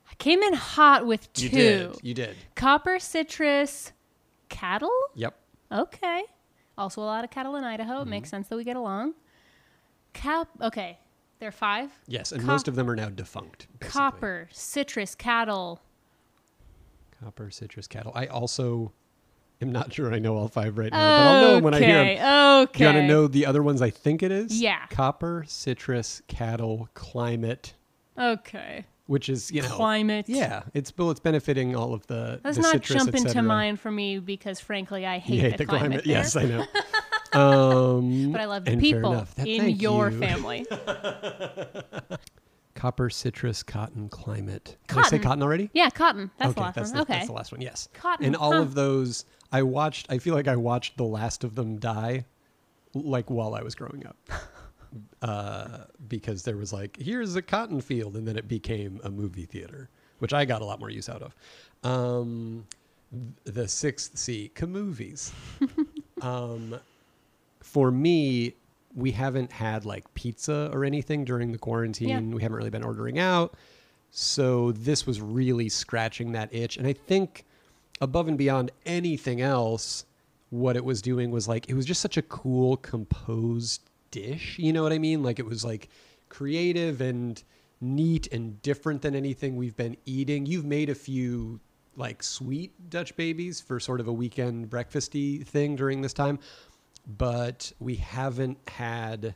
[SPEAKER 2] I came in hot with 2.
[SPEAKER 1] You did.
[SPEAKER 2] Copper, citrus, cattle?
[SPEAKER 1] Yep.
[SPEAKER 2] Okay. Also a lot of cattle in Idaho. It makes sense that we get along. Okay. There are 5?
[SPEAKER 1] Yes, and most of them are now defunct. Basically.
[SPEAKER 2] Copper, citrus, cattle.
[SPEAKER 1] Copper, citrus, cattle. I also am not sure I know all 5 right now, but I'll know them when I hear them.
[SPEAKER 2] Okay.
[SPEAKER 1] Do you want to know the other ones I think it is?
[SPEAKER 2] Yeah.
[SPEAKER 1] Copper, citrus, cattle, climate.
[SPEAKER 2] Okay.
[SPEAKER 1] Which is,
[SPEAKER 2] climate.
[SPEAKER 1] Yeah, it's benefiting all of the
[SPEAKER 2] Let's
[SPEAKER 1] the
[SPEAKER 2] not
[SPEAKER 1] citrus,
[SPEAKER 2] jump into mine for me, because frankly, I hate
[SPEAKER 1] the climate.
[SPEAKER 2] there.
[SPEAKER 1] Yes, I know.
[SPEAKER 2] But I love the people in your
[SPEAKER 1] you.
[SPEAKER 2] family.
[SPEAKER 1] Copper, citrus, cotton, climate. Did
[SPEAKER 2] Cotton.
[SPEAKER 1] I say cotton already?
[SPEAKER 2] Yeah, cotton. That's the
[SPEAKER 1] Okay,
[SPEAKER 2] last one. Okay.
[SPEAKER 1] That's the last one, yes.
[SPEAKER 2] Cotton.
[SPEAKER 1] And all of those, I feel like I watched the last of them die, like while I was growing up. Because there was like, here's a cotton field, and then it became a movie theater, which I got a lot more use out of. The 6th C, movies. For me, we haven't had like pizza or anything during the quarantine. Yeah. We haven't really been ordering out. So this was really scratching that itch. And I think above and beyond anything else, what it was doing was like, it was just such a cool, composed dish. You know what I mean? Like it was like creative and neat and different than anything we've been eating. You've made a few like sweet Dutch babies for sort of a weekend breakfasty thing during this time, but we haven't had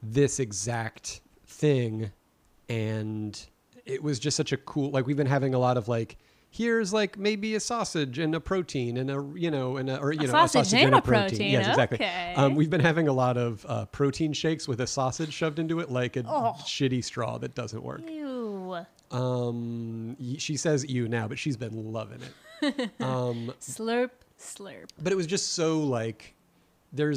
[SPEAKER 1] this exact thing. And it was just such a cool, like we've been having a lot of like, here's like maybe a sausage and a protein and a sausage and a protein. Yes, exactly.
[SPEAKER 2] Okay.
[SPEAKER 1] We've been having a lot of protein shakes with a sausage shoved into it, like a shitty straw that doesn't work.
[SPEAKER 2] Ew.
[SPEAKER 1] She says ew now, but she's been loving it.
[SPEAKER 2] Slurp, slurp.
[SPEAKER 1] But it was just so like, I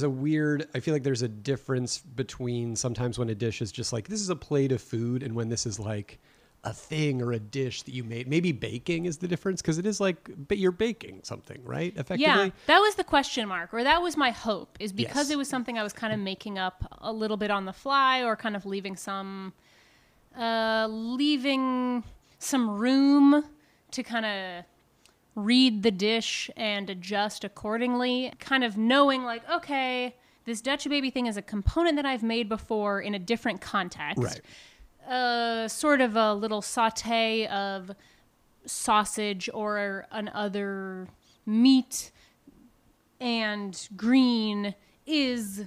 [SPEAKER 1] feel like there's a difference between sometimes when a dish is just like, this is a plate of food, and when this is like a thing or a dish that you made. Maybe baking is the difference, because it is like, but you're baking something, right? Effectively.
[SPEAKER 2] Yeah, that was the question mark, or that was my hope, is because
[SPEAKER 1] Yes.
[SPEAKER 2] it was something I was kind of making up a little bit on the fly, or kind of leaving some room to kind of read the dish and adjust accordingly, kind of knowing like, okay, this Dutch baby thing is a component that I've made before in a different context.
[SPEAKER 1] Right.
[SPEAKER 2] Sort of a little saute of sausage or another meat and green is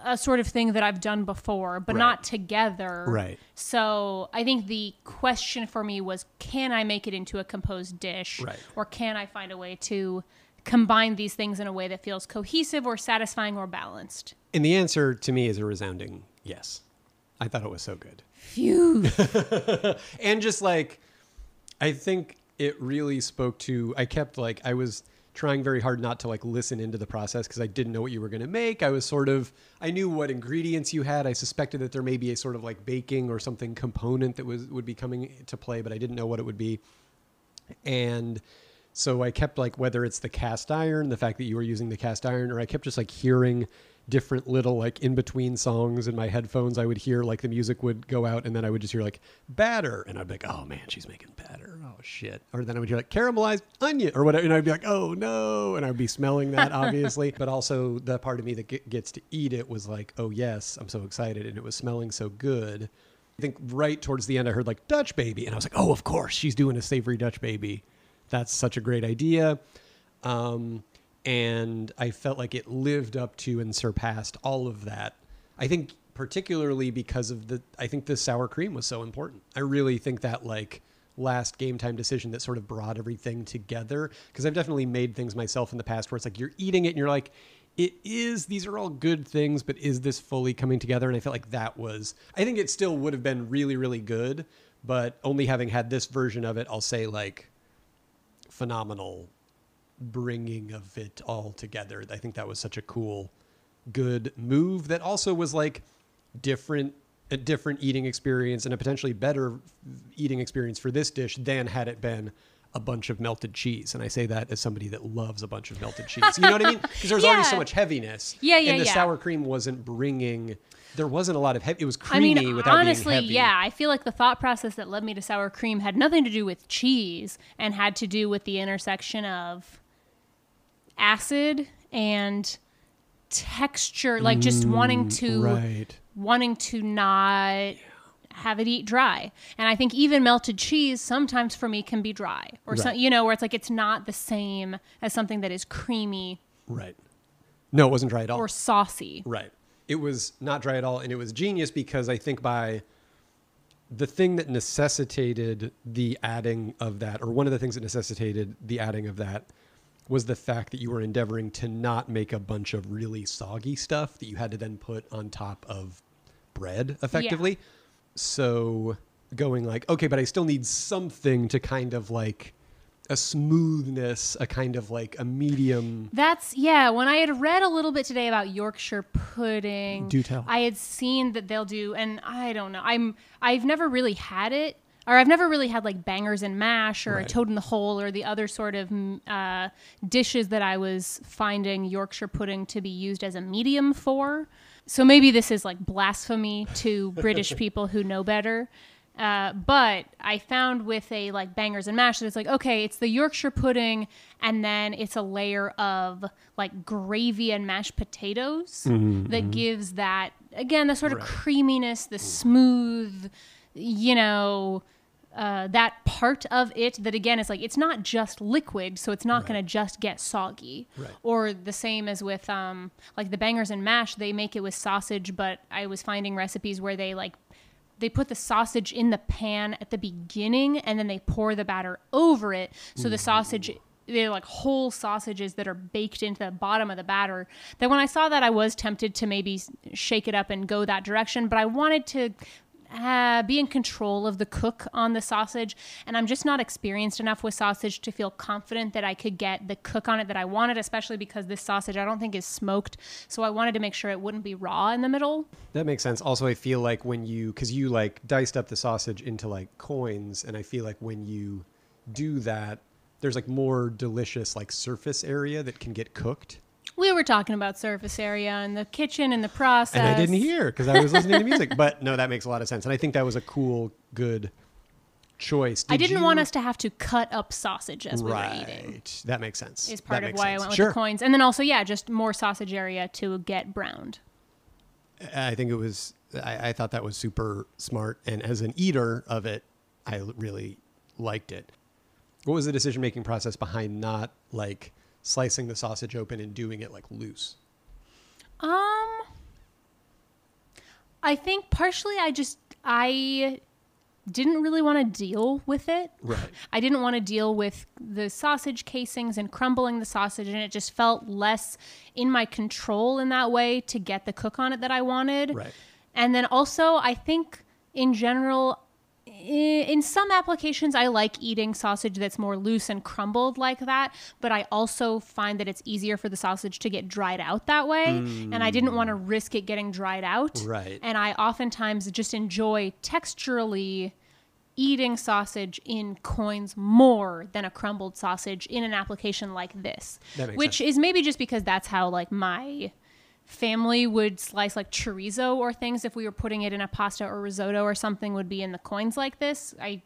[SPEAKER 2] a sort of thing that I've done before, but not together.
[SPEAKER 1] Right.
[SPEAKER 2] So I think the question for me was, can I make it into a composed dish?
[SPEAKER 1] Right.
[SPEAKER 2] Or can I find a way to combine these things in a way that feels cohesive or satisfying or balanced?
[SPEAKER 1] And the answer to me is a resounding yes. I thought it was so good.
[SPEAKER 2] Phew.
[SPEAKER 1] And just like, I think it really spoke to, I was trying very hard not to like listen into the process, because I didn't know what you were going to make. I knew what ingredients you had. I suspected that there may be a sort of like baking or something component that would be coming to play, but I didn't know what it would be. And so I kept like, whether it's the cast iron, the fact that you were using the cast iron, or I kept just like hearing different little like in between songs in my headphones. I would hear like the music would go out, and then I would just hear like batter, and I'd be like, oh man, she's making batter. Oh shit. Or then I would hear like caramelized onion or whatever, and I'd be like, oh no. And I'd be smelling that obviously, but also the part of me that gets to eat it was like, oh yes, I'm so excited. And it was smelling so good. I think right towards the end I heard like Dutch baby, and I was like, oh, of course she's doing a savory Dutch baby. That's such a great idea. And I felt like it lived up to and surpassed all of that. I think particularly because of I think the sour cream was so important. I really think that like last game time decision that sort of brought everything together, because I've definitely made things myself in the past where it's like you're eating it and you're like, these are all good things, but is this fully coming together? And I felt like I think it still would have been really, really good, but only having had this version of it, I'll say like phenomenal bringing of it all together. I think that was such a cool, good move that also was like a different eating experience and a potentially better eating experience for this dish than had it been a bunch of melted cheese. And I say that as somebody that loves a bunch of melted cheese. You know what I mean? Because there's already so much heaviness. And the sour cream wasn't there wasn't a lot of heavy. It was creamy without
[SPEAKER 2] honestly,
[SPEAKER 1] being heavy.
[SPEAKER 2] Yeah. I feel like the thought process that led me to sour cream had nothing to do with cheese and had to do with the intersection of acid and texture, like just wanting to not have it eat dry. And I think even melted cheese sometimes for me can be dry or where it's like it's not the same as something that is creamy.
[SPEAKER 1] Right. No, it wasn't dry at all.
[SPEAKER 2] Or saucy.
[SPEAKER 1] Right. It was not dry at all, and it was genius because I think by the thing that necessitated the adding of that, or one of the things that necessitated the adding of that, was the fact that you were endeavoring to not make a bunch of really soggy stuff that you had to then put on top of bread effectively. Yeah. So going like, okay, but I still need something to kind of like a smoothness, a kind of like a medium.
[SPEAKER 2] When I had read a little bit today about Yorkshire pudding,
[SPEAKER 1] do tell.
[SPEAKER 2] I had seen that they'll do, and I don't know, I've never really had it, or I've never really had like bangers and mash or a toad in the hole or the other sort of dishes that I was finding Yorkshire pudding to be used as a medium for. So maybe this is like blasphemy to British people who know better. But I found with a like bangers and mash that it's like, okay, it's the Yorkshire pudding and then it's a layer of like gravy and mashed potatoes that gives that, again, the sort of creaminess, the smooth, that part of it that, again, is like, it's not just liquid, so it's not going to just get soggy.
[SPEAKER 1] Right.
[SPEAKER 2] Or the same as with like the bangers and mash, they make it with sausage, but I was finding recipes where they put the sausage in the pan at the beginning and then they pour the batter over it. So the sausage, they're like whole sausages that are baked into the bottom of the batter. That when I saw that, I was tempted to maybe shake it up and go that direction, but I wanted to be in control of the cook on the sausage, and I'm just not experienced enough with sausage to feel confident that I could get the cook on it that I wanted, especially because this sausage I don't think is smoked, so I wanted to make sure it wouldn't be raw in the middle.
[SPEAKER 1] That makes sense. Also, I feel like because you like diced up the sausage into like coins, and I feel like when you do that, there's like more delicious like surface area that can get cooked.
[SPEAKER 2] We were talking about surface area in the kitchen and the process.
[SPEAKER 1] And I didn't hear because I was listening to music. But no, that makes a lot of sense. And I think that was a cool, good choice. I
[SPEAKER 2] didn't want us to have to cut up sausage as we were eating.
[SPEAKER 1] Right. That makes sense.
[SPEAKER 2] Is part of why I went with the coins. And then also, just more sausage area to get browned.
[SPEAKER 1] I think it was, I thought that was super smart. And as an eater of it, I really liked it. What was the decision-making process behind not like slicing the sausage open and doing it like loose?
[SPEAKER 2] I think partially I didn't really want to deal with it.
[SPEAKER 1] Right.
[SPEAKER 2] I didn't want to deal with the sausage casings and crumbling the sausage, and it just felt less in my control in that way to get the cook on it that I wanted.
[SPEAKER 1] Right.
[SPEAKER 2] And then also, I think in general, in some applications, I like eating sausage that's more loose and crumbled like that, but I also find that it's easier for the sausage to get dried out that way, and I didn't want to risk it getting dried out.
[SPEAKER 1] Right.
[SPEAKER 2] And I oftentimes just enjoy texturally eating sausage in coins more than a crumbled sausage in an application like this, which is maybe just because that's how like my family would slice like chorizo or things. If we were putting it in a pasta or risotto or something, would be in the coins like this. I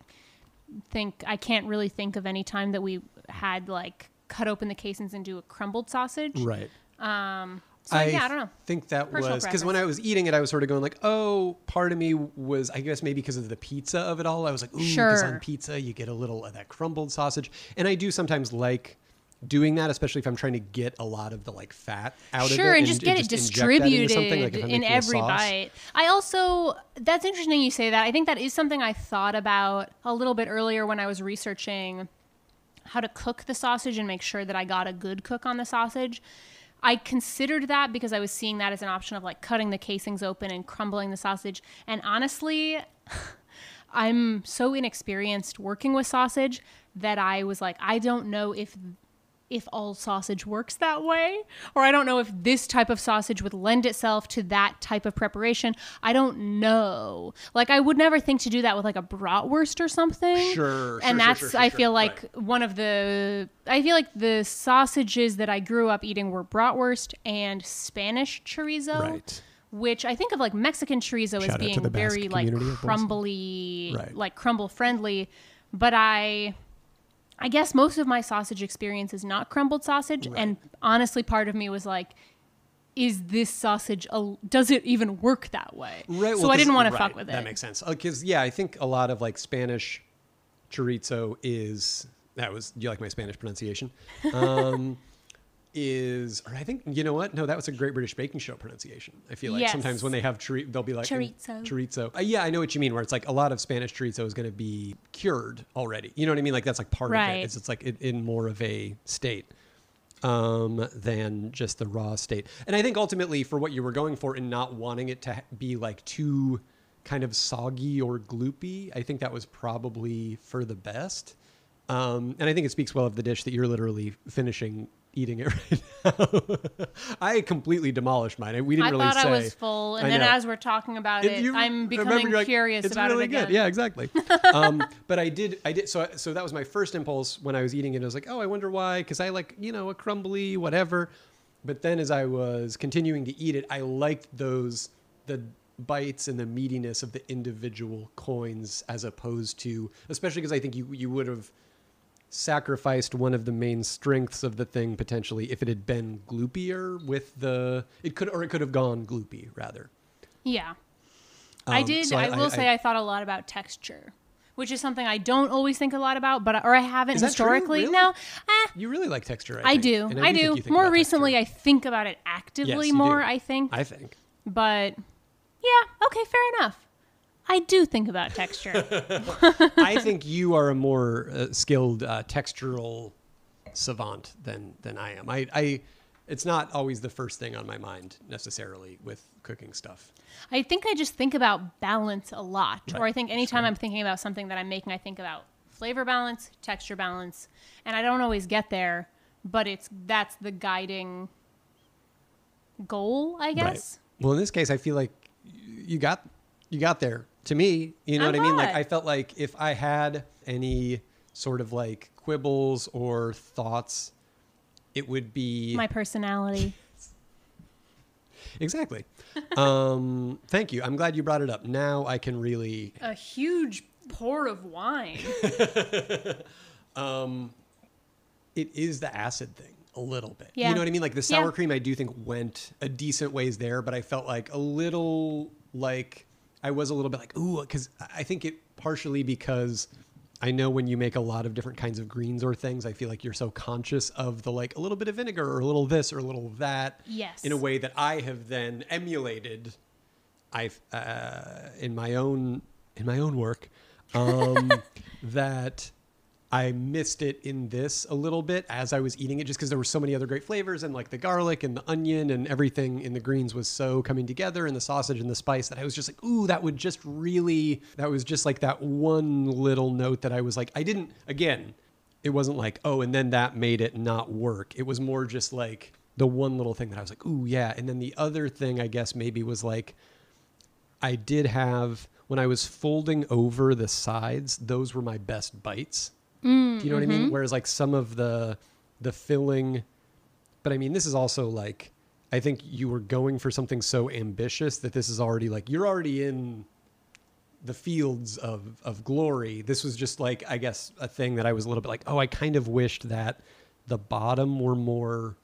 [SPEAKER 2] can't really think of any time that we had like cut open the casings and do a crumbled sausage.
[SPEAKER 1] Right.
[SPEAKER 2] I don't know.
[SPEAKER 1] I think that
[SPEAKER 2] Personal
[SPEAKER 1] was because when I was eating it, I was sort of going like, oh, part of me was, I guess maybe because of the pizza of it all. I was like, ooh, because on pizza you get a little of that crumbled sausage. And I do sometimes like doing that, especially if I'm trying to get a lot of the like fat out of it.
[SPEAKER 2] Sure, and just get it distributed
[SPEAKER 1] like
[SPEAKER 2] in every bite. That's interesting you say that. I think that is something I thought about a little bit earlier when I was researching how to cook the sausage and make sure that I got a good cook on the sausage. I considered that because I was seeing that as an option of like cutting the casings open and crumbling the sausage. And honestly, I'm so inexperienced working with sausage that I was like, I don't know if all sausage works that way, or I don't know if this type of sausage would lend itself to that type of preparation. I don't know. Like, I would never think to do that with like a bratwurst or something.
[SPEAKER 1] Sure.
[SPEAKER 2] And I feel like I feel like the sausages that I grew up eating were bratwurst and Spanish chorizo.
[SPEAKER 1] Right.
[SPEAKER 2] Which I think of like Mexican chorizo as being very like crumbly, like crumble friendly. But I guess most of my sausage experience is not crumbled sausage. Right. And honestly, part of me was like, is this sausage, does it even work that way? Right. So I didn't want to fuck with it.
[SPEAKER 1] That makes sense. Because, yeah, I think a lot of like Spanish chorizo do you like my Spanish pronunciation? Or I think, you know what? No, that was a Great British Baking Show pronunciation. I feel like sometimes when they have they'll be like chorizo. Yeah, I know what you mean, where it's like a lot of Spanish chorizo is going to be cured already. You know what I mean? Like that's like part of it. It's like in more of a state than just the raw state. And I think ultimately for what you were going for and not wanting it to be like too kind of soggy or gloopy, I think that was probably for the best. And I think it speaks well of the dish that you're literally finishing eating it right now. I completely demolished mine. We didn't really say. I thought I was
[SPEAKER 2] full, and then as we're talking about it, I'm becoming curious about
[SPEAKER 1] really
[SPEAKER 2] it again.
[SPEAKER 1] Good. Yeah, exactly. But I did. So that was my first impulse when I was eating it. I was like, oh, I wonder why? Because I like, a crumbly whatever. But then as I was continuing to eat it, I liked the bites and the meatiness of the individual coins, as opposed to, especially because I think you would have sacrificed one of the main strengths of the thing potentially if it had been gloopier it could have gone gloopy rather.
[SPEAKER 2] Yeah. I will say I thought a lot about texture, which is something I don't always think a lot about, or I haven't historically.
[SPEAKER 1] Really?
[SPEAKER 2] No.
[SPEAKER 1] You really like texture,
[SPEAKER 2] I do. I do. More recently, texture. I think about it actively more, I think. But yeah, okay, fair enough. I do think about texture.
[SPEAKER 1] I think you are a more skilled textural savant than I am. It's not always the first thing on my mind necessarily with cooking stuff.
[SPEAKER 2] I think I just think about balance a lot. Right. Or I think anytime I'm thinking about something that I'm making, I think about flavor balance, texture balance, and I don't always get there, but that's the guiding goal, I guess.
[SPEAKER 1] Right. Well, in this case, I feel like you got there. To me, you know what I mean? Like I felt like if I had any sort of like quibbles or thoughts, it would be
[SPEAKER 2] my personality.
[SPEAKER 1] Exactly. Thank you. I'm glad you brought it up. Now I can really
[SPEAKER 2] a huge pour of wine.
[SPEAKER 1] It is the acid thing a little bit.
[SPEAKER 2] Yeah.
[SPEAKER 1] You know what I mean? Like the sour cream I do think went a decent ways there, but I felt like a little like I was a little bit like, ooh, because I think it partially because I know when you make a lot of different kinds of greens or things, I feel like you're so conscious of the like a little bit of vinegar or a little this or a little that.
[SPEAKER 2] Yes.
[SPEAKER 1] In a way that I have then emulated. In my own work, that I missed it in this a little bit as I was eating it, just because there were so many other great flavors, and like the garlic and the onion and everything in the greens was so coming together, and the sausage and the spice, that I was just like, ooh, that was just like that one little note that I was like, it wasn't like, oh, and then that made it not work. It was more just like the one little thing that I was like, ooh, yeah. And then the other thing I guess maybe was like, I did have, when I was folding over the sides, those were my best bites. Do you know what I mean? Whereas like some of the filling, but I mean, this is also like, I think you were going for something so ambitious that this is already like, you're already in the fields of glory. This was just like, I guess, a thing that I was a little bit like, oh, I kind of wished that the bottom were more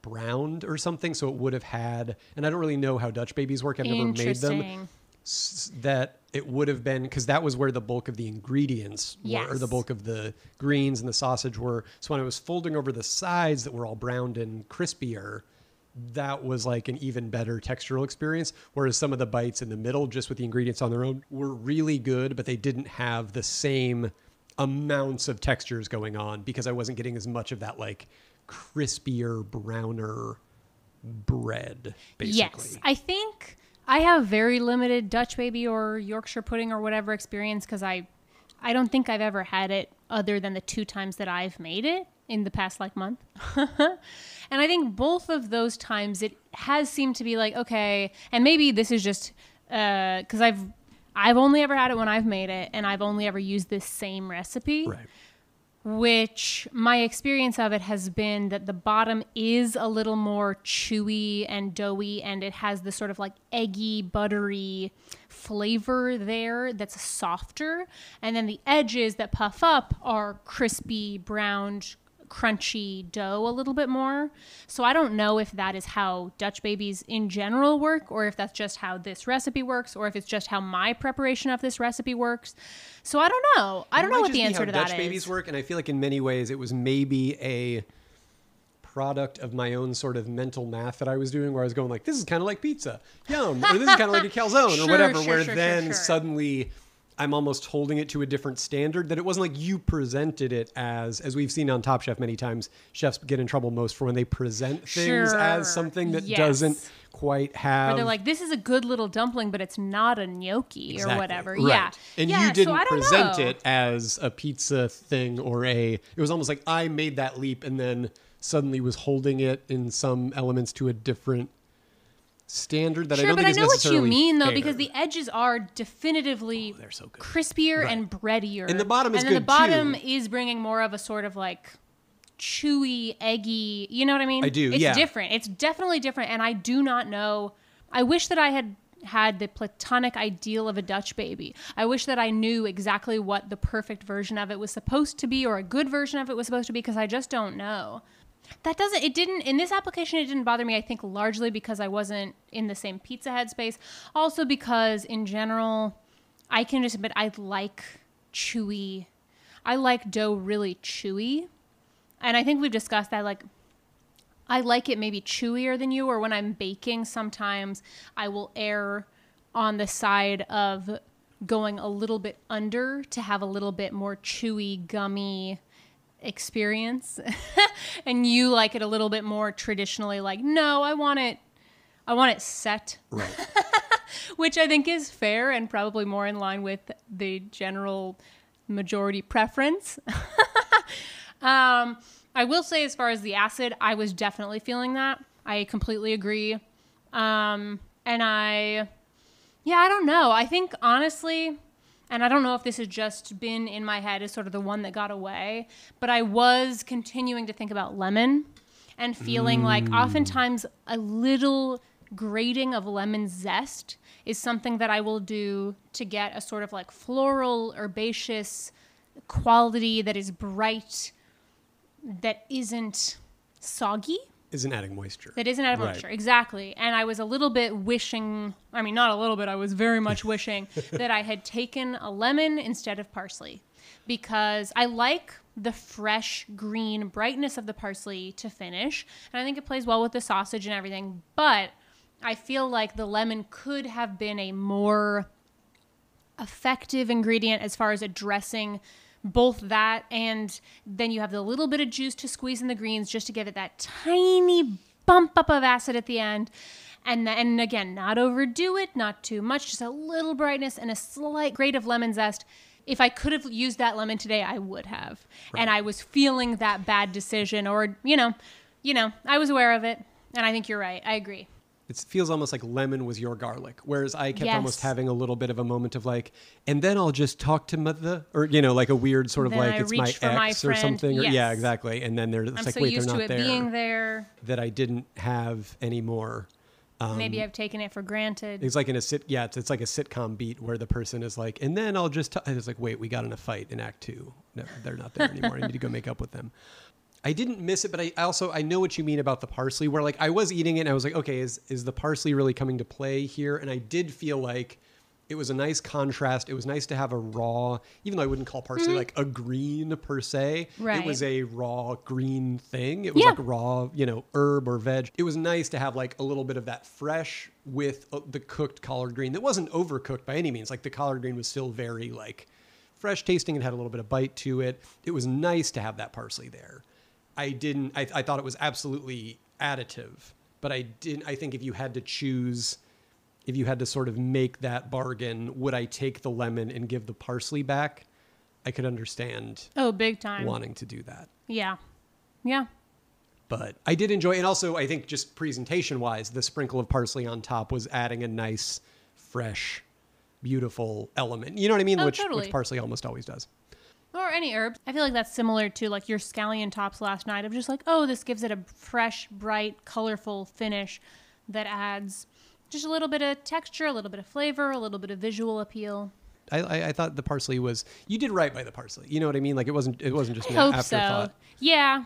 [SPEAKER 1] browned or something. So it would have had, and I don't really know how Dutch babies work. I've never made them. that it would have been, because that was where the bulk of the ingredients were, or the bulk of the greens and the sausage were. So when I was folding over the sides that were all browned and crispier, that was like an even better textural experience. Whereas some of the bites in the middle, just with the ingredients on their own, were really good, but they didn't have the same amounts of textures going on because I wasn't getting as much of that like crispier, browner bread, basically.
[SPEAKER 2] Yes, I think I have very limited Dutch baby or Yorkshire pudding or whatever experience because I don't think I've ever had it other than the 2 times that I've made it in the past like month. And I think both of those times it has seemed to be like, okay, and maybe this is just because I've only ever had it when I've made it, and I've only ever used this same recipe.
[SPEAKER 1] Right.
[SPEAKER 2] Which my experience of it has been that the bottom is a little more chewy and doughy, and it has this sort of like eggy, buttery flavor there that's softer. And then the edges that puff up are crispy, browned, crunchy dough a little bit more. So I don't know if that is how Dutch babies in general work, or if that's just how this recipe works, or if it's just how my preparation of this recipe works. So I don't know. I don't know what the answer to that is.
[SPEAKER 1] Dutch babies work, and I feel like in many ways it was maybe a product of my own sort of mental math that I was doing, where I was going like, this is kind of like pizza, yum, or this is kind of like a calzone, or whatever. Then suddenly I'm almost holding it to a different standard, that it wasn't like you presented it as we've seen on Top Chef many times, chefs get in trouble most for when they present things as something that doesn't quite have.
[SPEAKER 2] Or they're like, this is a good little dumpling, but it's not a gnocchi or whatever.
[SPEAKER 1] Right.
[SPEAKER 2] Yeah.
[SPEAKER 1] And you didn't present it as a pizza thing it was almost like I made that leap and then suddenly was holding it in some elements to a different standard that I don't think is necessarily
[SPEAKER 2] what you mean, though,
[SPEAKER 1] fair.
[SPEAKER 2] because the edges are definitively
[SPEAKER 1] they're so good.
[SPEAKER 2] Crispier and breadier.
[SPEAKER 1] And the bottom is
[SPEAKER 2] good, too. And then the bottom
[SPEAKER 1] too.
[SPEAKER 2] is bringing more of a sort of like chewy, eggy, you know what I mean?
[SPEAKER 1] I do,
[SPEAKER 2] It's different. It's definitely different, and I do not know. I wish that I had the platonic ideal of a Dutch baby. I wish that I knew exactly what the perfect version of it was supposed to be, or a good version of it was supposed to be, because I just don't know. In this application, it didn't bother me, I think, largely because I wasn't in the same pizza head space. Also because, in general, I like chewy. I like dough really chewy. And I think we've discussed that, like, I like it maybe chewier than you, or when I'm baking, sometimes I will err on the side of going a little bit under to have a little bit more chewy, gummy experience. And you like it a little bit more traditionally, like, no, I want it set. Right. Which I think is fair and probably more in line with the general majority preference. I will say, as far as the acid, I was definitely feeling that. I completely agree. And I don't know. I think, honestly, and I don't know if this has just been in my head as sort of the one that got away, but I was continuing to think about lemon and feeling like oftentimes a little grating of lemon zest is something that I will do to get a sort of like floral, herbaceous quality that is bright, that isn't soggy.
[SPEAKER 1] Isn't adding moisture.
[SPEAKER 2] That isn't adding moisture, exactly. And I was a little bit wishing, I mean, not a little bit, I was very much wishing that I had taken a lemon instead of parsley, because I like the fresh green brightness of the parsley to finish, and I think it plays well with the sausage and everything, but I feel like the lemon could have been a more effective ingredient as far as addressing both that, and then you have the little bit of juice to squeeze in the greens just to give it that tiny bump up of acid at the end. And again, not overdo it, not too much, just a little brightness and a slight grate of lemon zest. If I could have used that lemon today, I would have. Right. And I was feeling that bad decision, or, you know, I was aware of it. And I think you're right. I agree.
[SPEAKER 1] It feels almost like lemon was your garlic, whereas I kept almost having a little bit of a moment of like, and then I'll just talk to mother, or, like a weird sort of
[SPEAKER 2] then
[SPEAKER 1] like,
[SPEAKER 2] I
[SPEAKER 1] it's my ex or something.
[SPEAKER 2] Yes.
[SPEAKER 1] Or, yeah, exactly. And then they're like, wait, they're not there. I'm so used to it
[SPEAKER 2] being there
[SPEAKER 1] that I didn't have anymore.
[SPEAKER 2] Maybe I've taken it for granted.
[SPEAKER 1] It's like it's like a sitcom beat where the person is like, and then I'll just, and it's like, wait, we got in a fight in Act 2. No, they're not there anymore. I need to go make up with them. I didn't miss it, but I know what you mean about the parsley, where like I was eating it and I was like, okay, is the parsley really coming to play here? And I did feel like It was a nice contrast. It was nice to have a raw, even though I wouldn't call parsley like a green per se.
[SPEAKER 2] Right.
[SPEAKER 1] It was a raw green thing. It was like raw, herb or veg. It was nice to have like a little bit of that fresh with the cooked collard green that wasn't overcooked by any means. Like the collard green was still very like fresh tasting and had a little bit of bite to it. It was nice to have that parsley there. I thought it was absolutely additive, but I think if you had to choose, if you had to sort of make that bargain, would I take the lemon and give the parsley back? I could understand.
[SPEAKER 2] Oh, big time.
[SPEAKER 1] Wanting to do that.
[SPEAKER 2] Yeah. Yeah.
[SPEAKER 1] But I did enjoy, and also I think just presentation wise, the sprinkle of parsley on top was adding a nice, fresh, beautiful element. You know what I mean?
[SPEAKER 2] Oh,
[SPEAKER 1] which
[SPEAKER 2] totally.
[SPEAKER 1] parsley almost always does.
[SPEAKER 2] Or any herbs. I feel like that's similar to like your scallion tops last night of just like, oh, this gives it a fresh, bright, colorful finish that adds just a little bit of texture, a little bit of flavor, a little bit of visual appeal.
[SPEAKER 1] I thought the parsley was, you did right by the parsley. You know what I mean? Like it wasn't just an
[SPEAKER 2] hope
[SPEAKER 1] afterthought.
[SPEAKER 2] So. Yeah,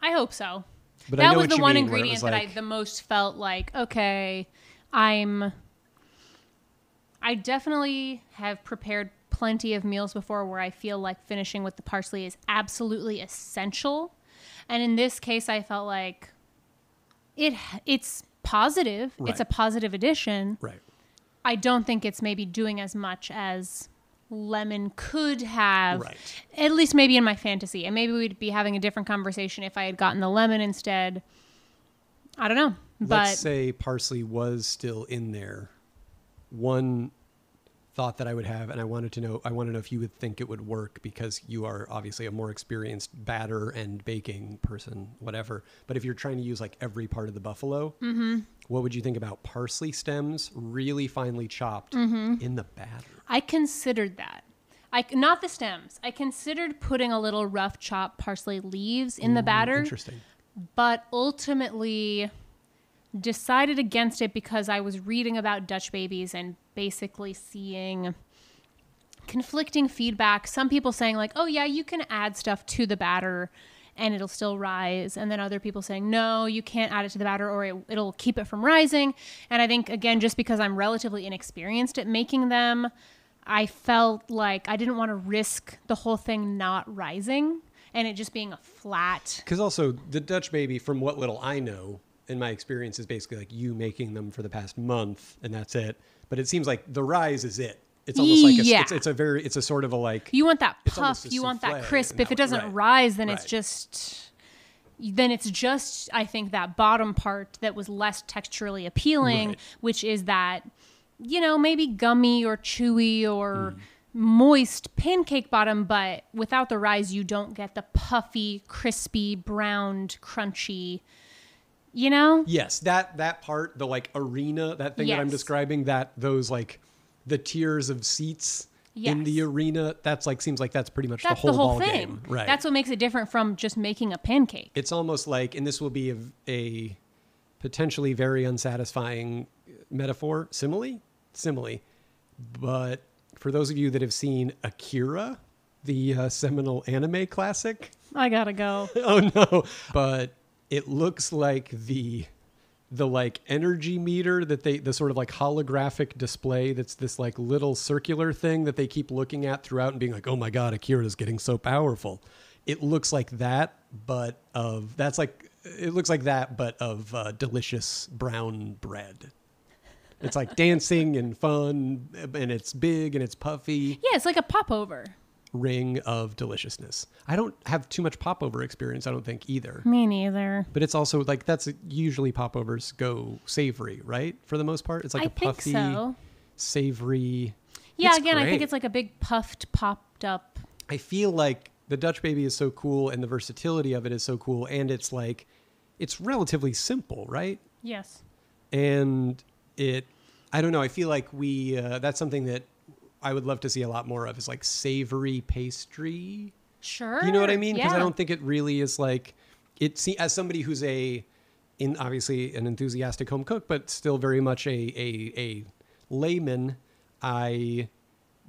[SPEAKER 2] I hope so.
[SPEAKER 1] But
[SPEAKER 2] that
[SPEAKER 1] I know
[SPEAKER 2] was
[SPEAKER 1] what
[SPEAKER 2] the
[SPEAKER 1] you
[SPEAKER 2] one
[SPEAKER 1] mean,
[SPEAKER 2] ingredient that I the most felt like, okay, I definitely have prepared plenty of meals before where I feel like finishing with the parsley is absolutely essential. And in this case, I felt like it's positive.
[SPEAKER 1] Right.
[SPEAKER 2] It's a positive addition.
[SPEAKER 1] Right.
[SPEAKER 2] I don't think it's maybe doing as much as lemon could have,
[SPEAKER 1] right.
[SPEAKER 2] At least maybe in my fantasy. And maybe we'd be having a different conversation if I had gotten the lemon instead. I don't know.
[SPEAKER 1] Let's say parsley was still in there. One thought that I would have, and I want to know if you would think it would work because you are obviously a more experienced batter and baking person, whatever. But if you're trying to use like every part of the buffalo, what would you think about parsley stems really finely chopped in the batter?
[SPEAKER 2] I considered that. Not the stems. I considered putting a little rough chopped parsley leaves in the batter.
[SPEAKER 1] Interesting.
[SPEAKER 2] But ultimately decided against it because I was reading about Dutch babies and basically seeing conflicting feedback. Some people saying like, oh yeah, you can add stuff to the batter and it'll still rise. And then other people saying, no, you can't add it to the batter or it'll keep it from rising. And I think, again, just because I'm relatively inexperienced at making them, I felt like I didn't want to risk the whole thing not rising and it just being a flat.
[SPEAKER 1] Because also the Dutch baby, from what little I know, in my experience, is basically like you making them for the past month and that's it. But it seems like the rise is it. It's almost like it's a sort of a like.
[SPEAKER 2] You want that puff, you want that crisp. If it doesn't rise, then it's just I think that bottom part that was less texturally appealing, which is that, maybe gummy or chewy or moist pancake bottom, but without the rise, you don't get the puffy, crispy, browned, crunchy.
[SPEAKER 1] Yes, that part, the like arena, that thing that I'm describing, that those like the tiers of seats in the arena, that's like seems like that's pretty much the whole ball
[SPEAKER 2] thing.
[SPEAKER 1] Game. Right.
[SPEAKER 2] That's what makes it different from just making a pancake.
[SPEAKER 1] It's almost like, and this will be a potentially very unsatisfying metaphor, simile, but for those of you that have seen Akira, the seminal anime classic,
[SPEAKER 2] I gotta go.
[SPEAKER 1] Oh no! But it looks like the like energy meter that the sort of like holographic display that's this like little circular thing that they keep looking at throughout and being like, oh my God, Akira's getting so powerful. It looks like that, but of delicious brown bread. It's like dancing and fun, and it's big and it's puffy.
[SPEAKER 2] Yeah, it's like a popover.
[SPEAKER 1] Ring of deliciousness. I don't have too much popover experience, I don't think either.
[SPEAKER 2] Me neither.
[SPEAKER 1] But it's also like that's usually popovers go savory, right? For the most part, it's like a puffy, savory.
[SPEAKER 2] Yeah, again, great. I think it's like a big puffed, popped up.
[SPEAKER 1] I feel like the Dutch baby is so cool, and the versatility of it is so cool, and it's like it's relatively simple, right?
[SPEAKER 2] Yes.
[SPEAKER 1] And I don't know. I feel like that's something that I would love to see a lot more of, is like savory pastry.
[SPEAKER 2] Sure.
[SPEAKER 1] You know what I mean? Because
[SPEAKER 2] yeah.
[SPEAKER 1] I don't think it really is like as somebody who's obviously an enthusiastic home cook, but still very much a layman. I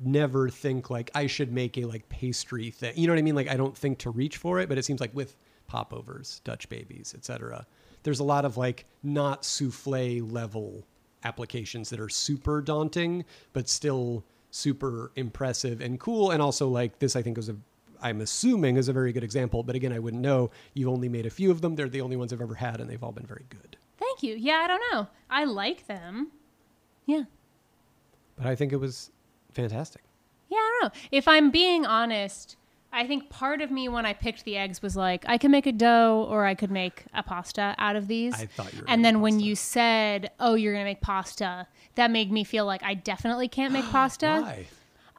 [SPEAKER 1] never think like I should make a like pastry thing. You know what I mean? Like I don't think to reach for it, but it seems like with popovers, Dutch babies, etc., there's a lot of like not souffle level applications that are super daunting, but still super impressive and cool. And also like this, I think I'm assuming is a very good example, but again, I wouldn't know. You've only made a few of them. They're the only ones I've ever had, and they've all been very good.
[SPEAKER 2] Thank you. Yeah, I don't know. I like them. Yeah.
[SPEAKER 1] But I think it was fantastic.
[SPEAKER 2] Yeah, I don't know. If I'm being honest, I think part of me when I picked the eggs was like, I could make a dough or I could make a pasta out of these.
[SPEAKER 1] I thought you were
[SPEAKER 2] And then when
[SPEAKER 1] pasta.
[SPEAKER 2] you said, oh, you're going to make pasta, that made me feel like I definitely can't make pasta.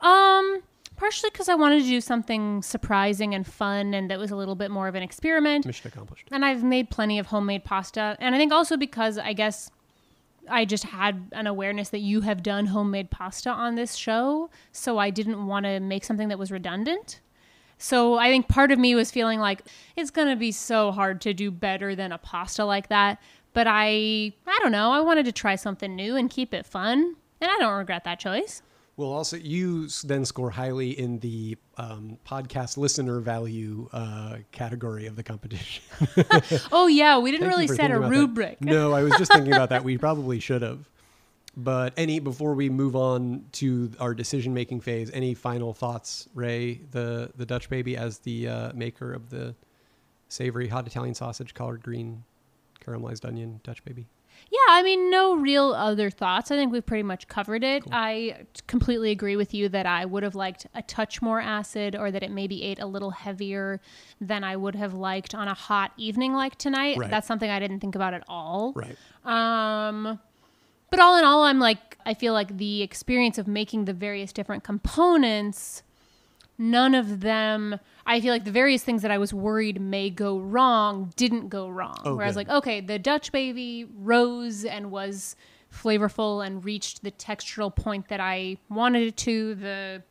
[SPEAKER 1] Why?
[SPEAKER 2] Partially because I wanted to do something surprising and fun and that was a little bit more of an experiment.
[SPEAKER 1] Mission accomplished.
[SPEAKER 2] And I've made plenty of homemade pasta. And I think also because I guess I just had an awareness that you have done homemade pasta on this show. So I didn't want to make something that was redundant. So I think part of me was feeling like it's going to be so hard to do better than a pasta like that. But I don't know. I wanted to try something new and keep it fun. And I don't regret that choice.
[SPEAKER 1] Well, also, you then score highly in the podcast listener value category of the competition.
[SPEAKER 2] Oh, yeah. We didn't
[SPEAKER 1] Thank
[SPEAKER 2] really
[SPEAKER 1] you for
[SPEAKER 2] set a
[SPEAKER 1] thinking about
[SPEAKER 2] rubric.
[SPEAKER 1] that. No, I was just thinking about that. We probably should have. But before we move on to our decision-making phase, any final thoughts, Ray, the Dutch baby, as the maker of the savory hot Italian sausage, collard green, caramelized onion Dutch baby?
[SPEAKER 2] Yeah, I mean, no real other thoughts. I think we've pretty much covered it. Cool. I completely agree with you that I would have liked a touch more acid or that it maybe ate a little heavier than I would have liked on a hot evening like tonight. Right. That's something I didn't think about at all.
[SPEAKER 1] Right.
[SPEAKER 2] But all in all, I feel like the experience of making the various different components, none of them, I feel like the various things that I was worried may go wrong didn't go wrong.
[SPEAKER 1] Oh,
[SPEAKER 2] where I was like, okay, the Dutch baby rose and was flavorful and reached the textural point that I wanted it to.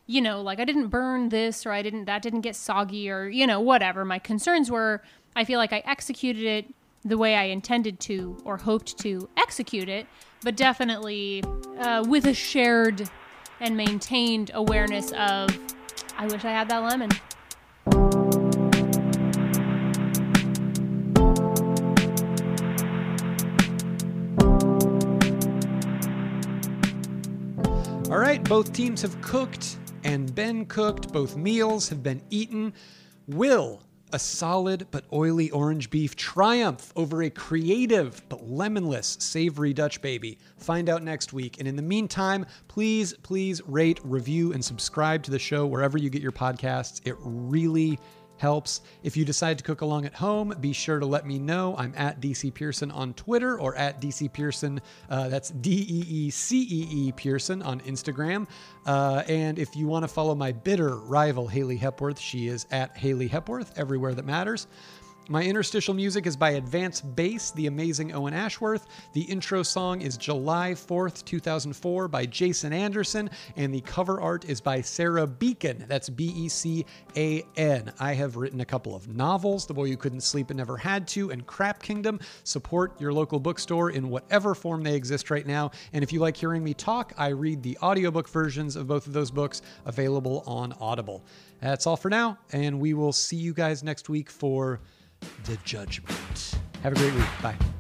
[SPEAKER 2] Like I didn't burn this or that didn't get soggy or, whatever my concerns were. I feel like I executed it the way I intended to or hoped to execute it, but definitely with a shared and maintained awareness of, I wish I had that lemon.
[SPEAKER 1] All right, both teams have cooked and been cooked. Both meals have been eaten. Will a solid but oily orange beef triumph over a creative but lemonless savory Dutch baby? Find out next week. And in the meantime, please rate, review, and subscribe to the show wherever you get your podcasts. It really helps. If you decide to cook along at home, be sure to let me know. I'm at DC Pearson on Twitter or at DC Pearson. That's DEECEE Pearson on Instagram. And if you want to follow my bitter rival, Haley Hepworth, she is at Haley Hepworth everywhere that matters. My interstitial music is by Advance Bass, the amazing Owen Ashworth. The intro song is July 4th, 2004 by Jason Anderson, and the cover art is by Sarah Beacon. That's Becan. I have written a couple of novels, The Boy Who Couldn't Sleep and Never Had To, and Crap Kingdom. Support your local bookstore in whatever form they exist right now. And if you like hearing me talk, I read the audiobook versions of both of those books available on Audible. That's all for now, and we will see you guys next week for The Judgment. Have a great week. Bye.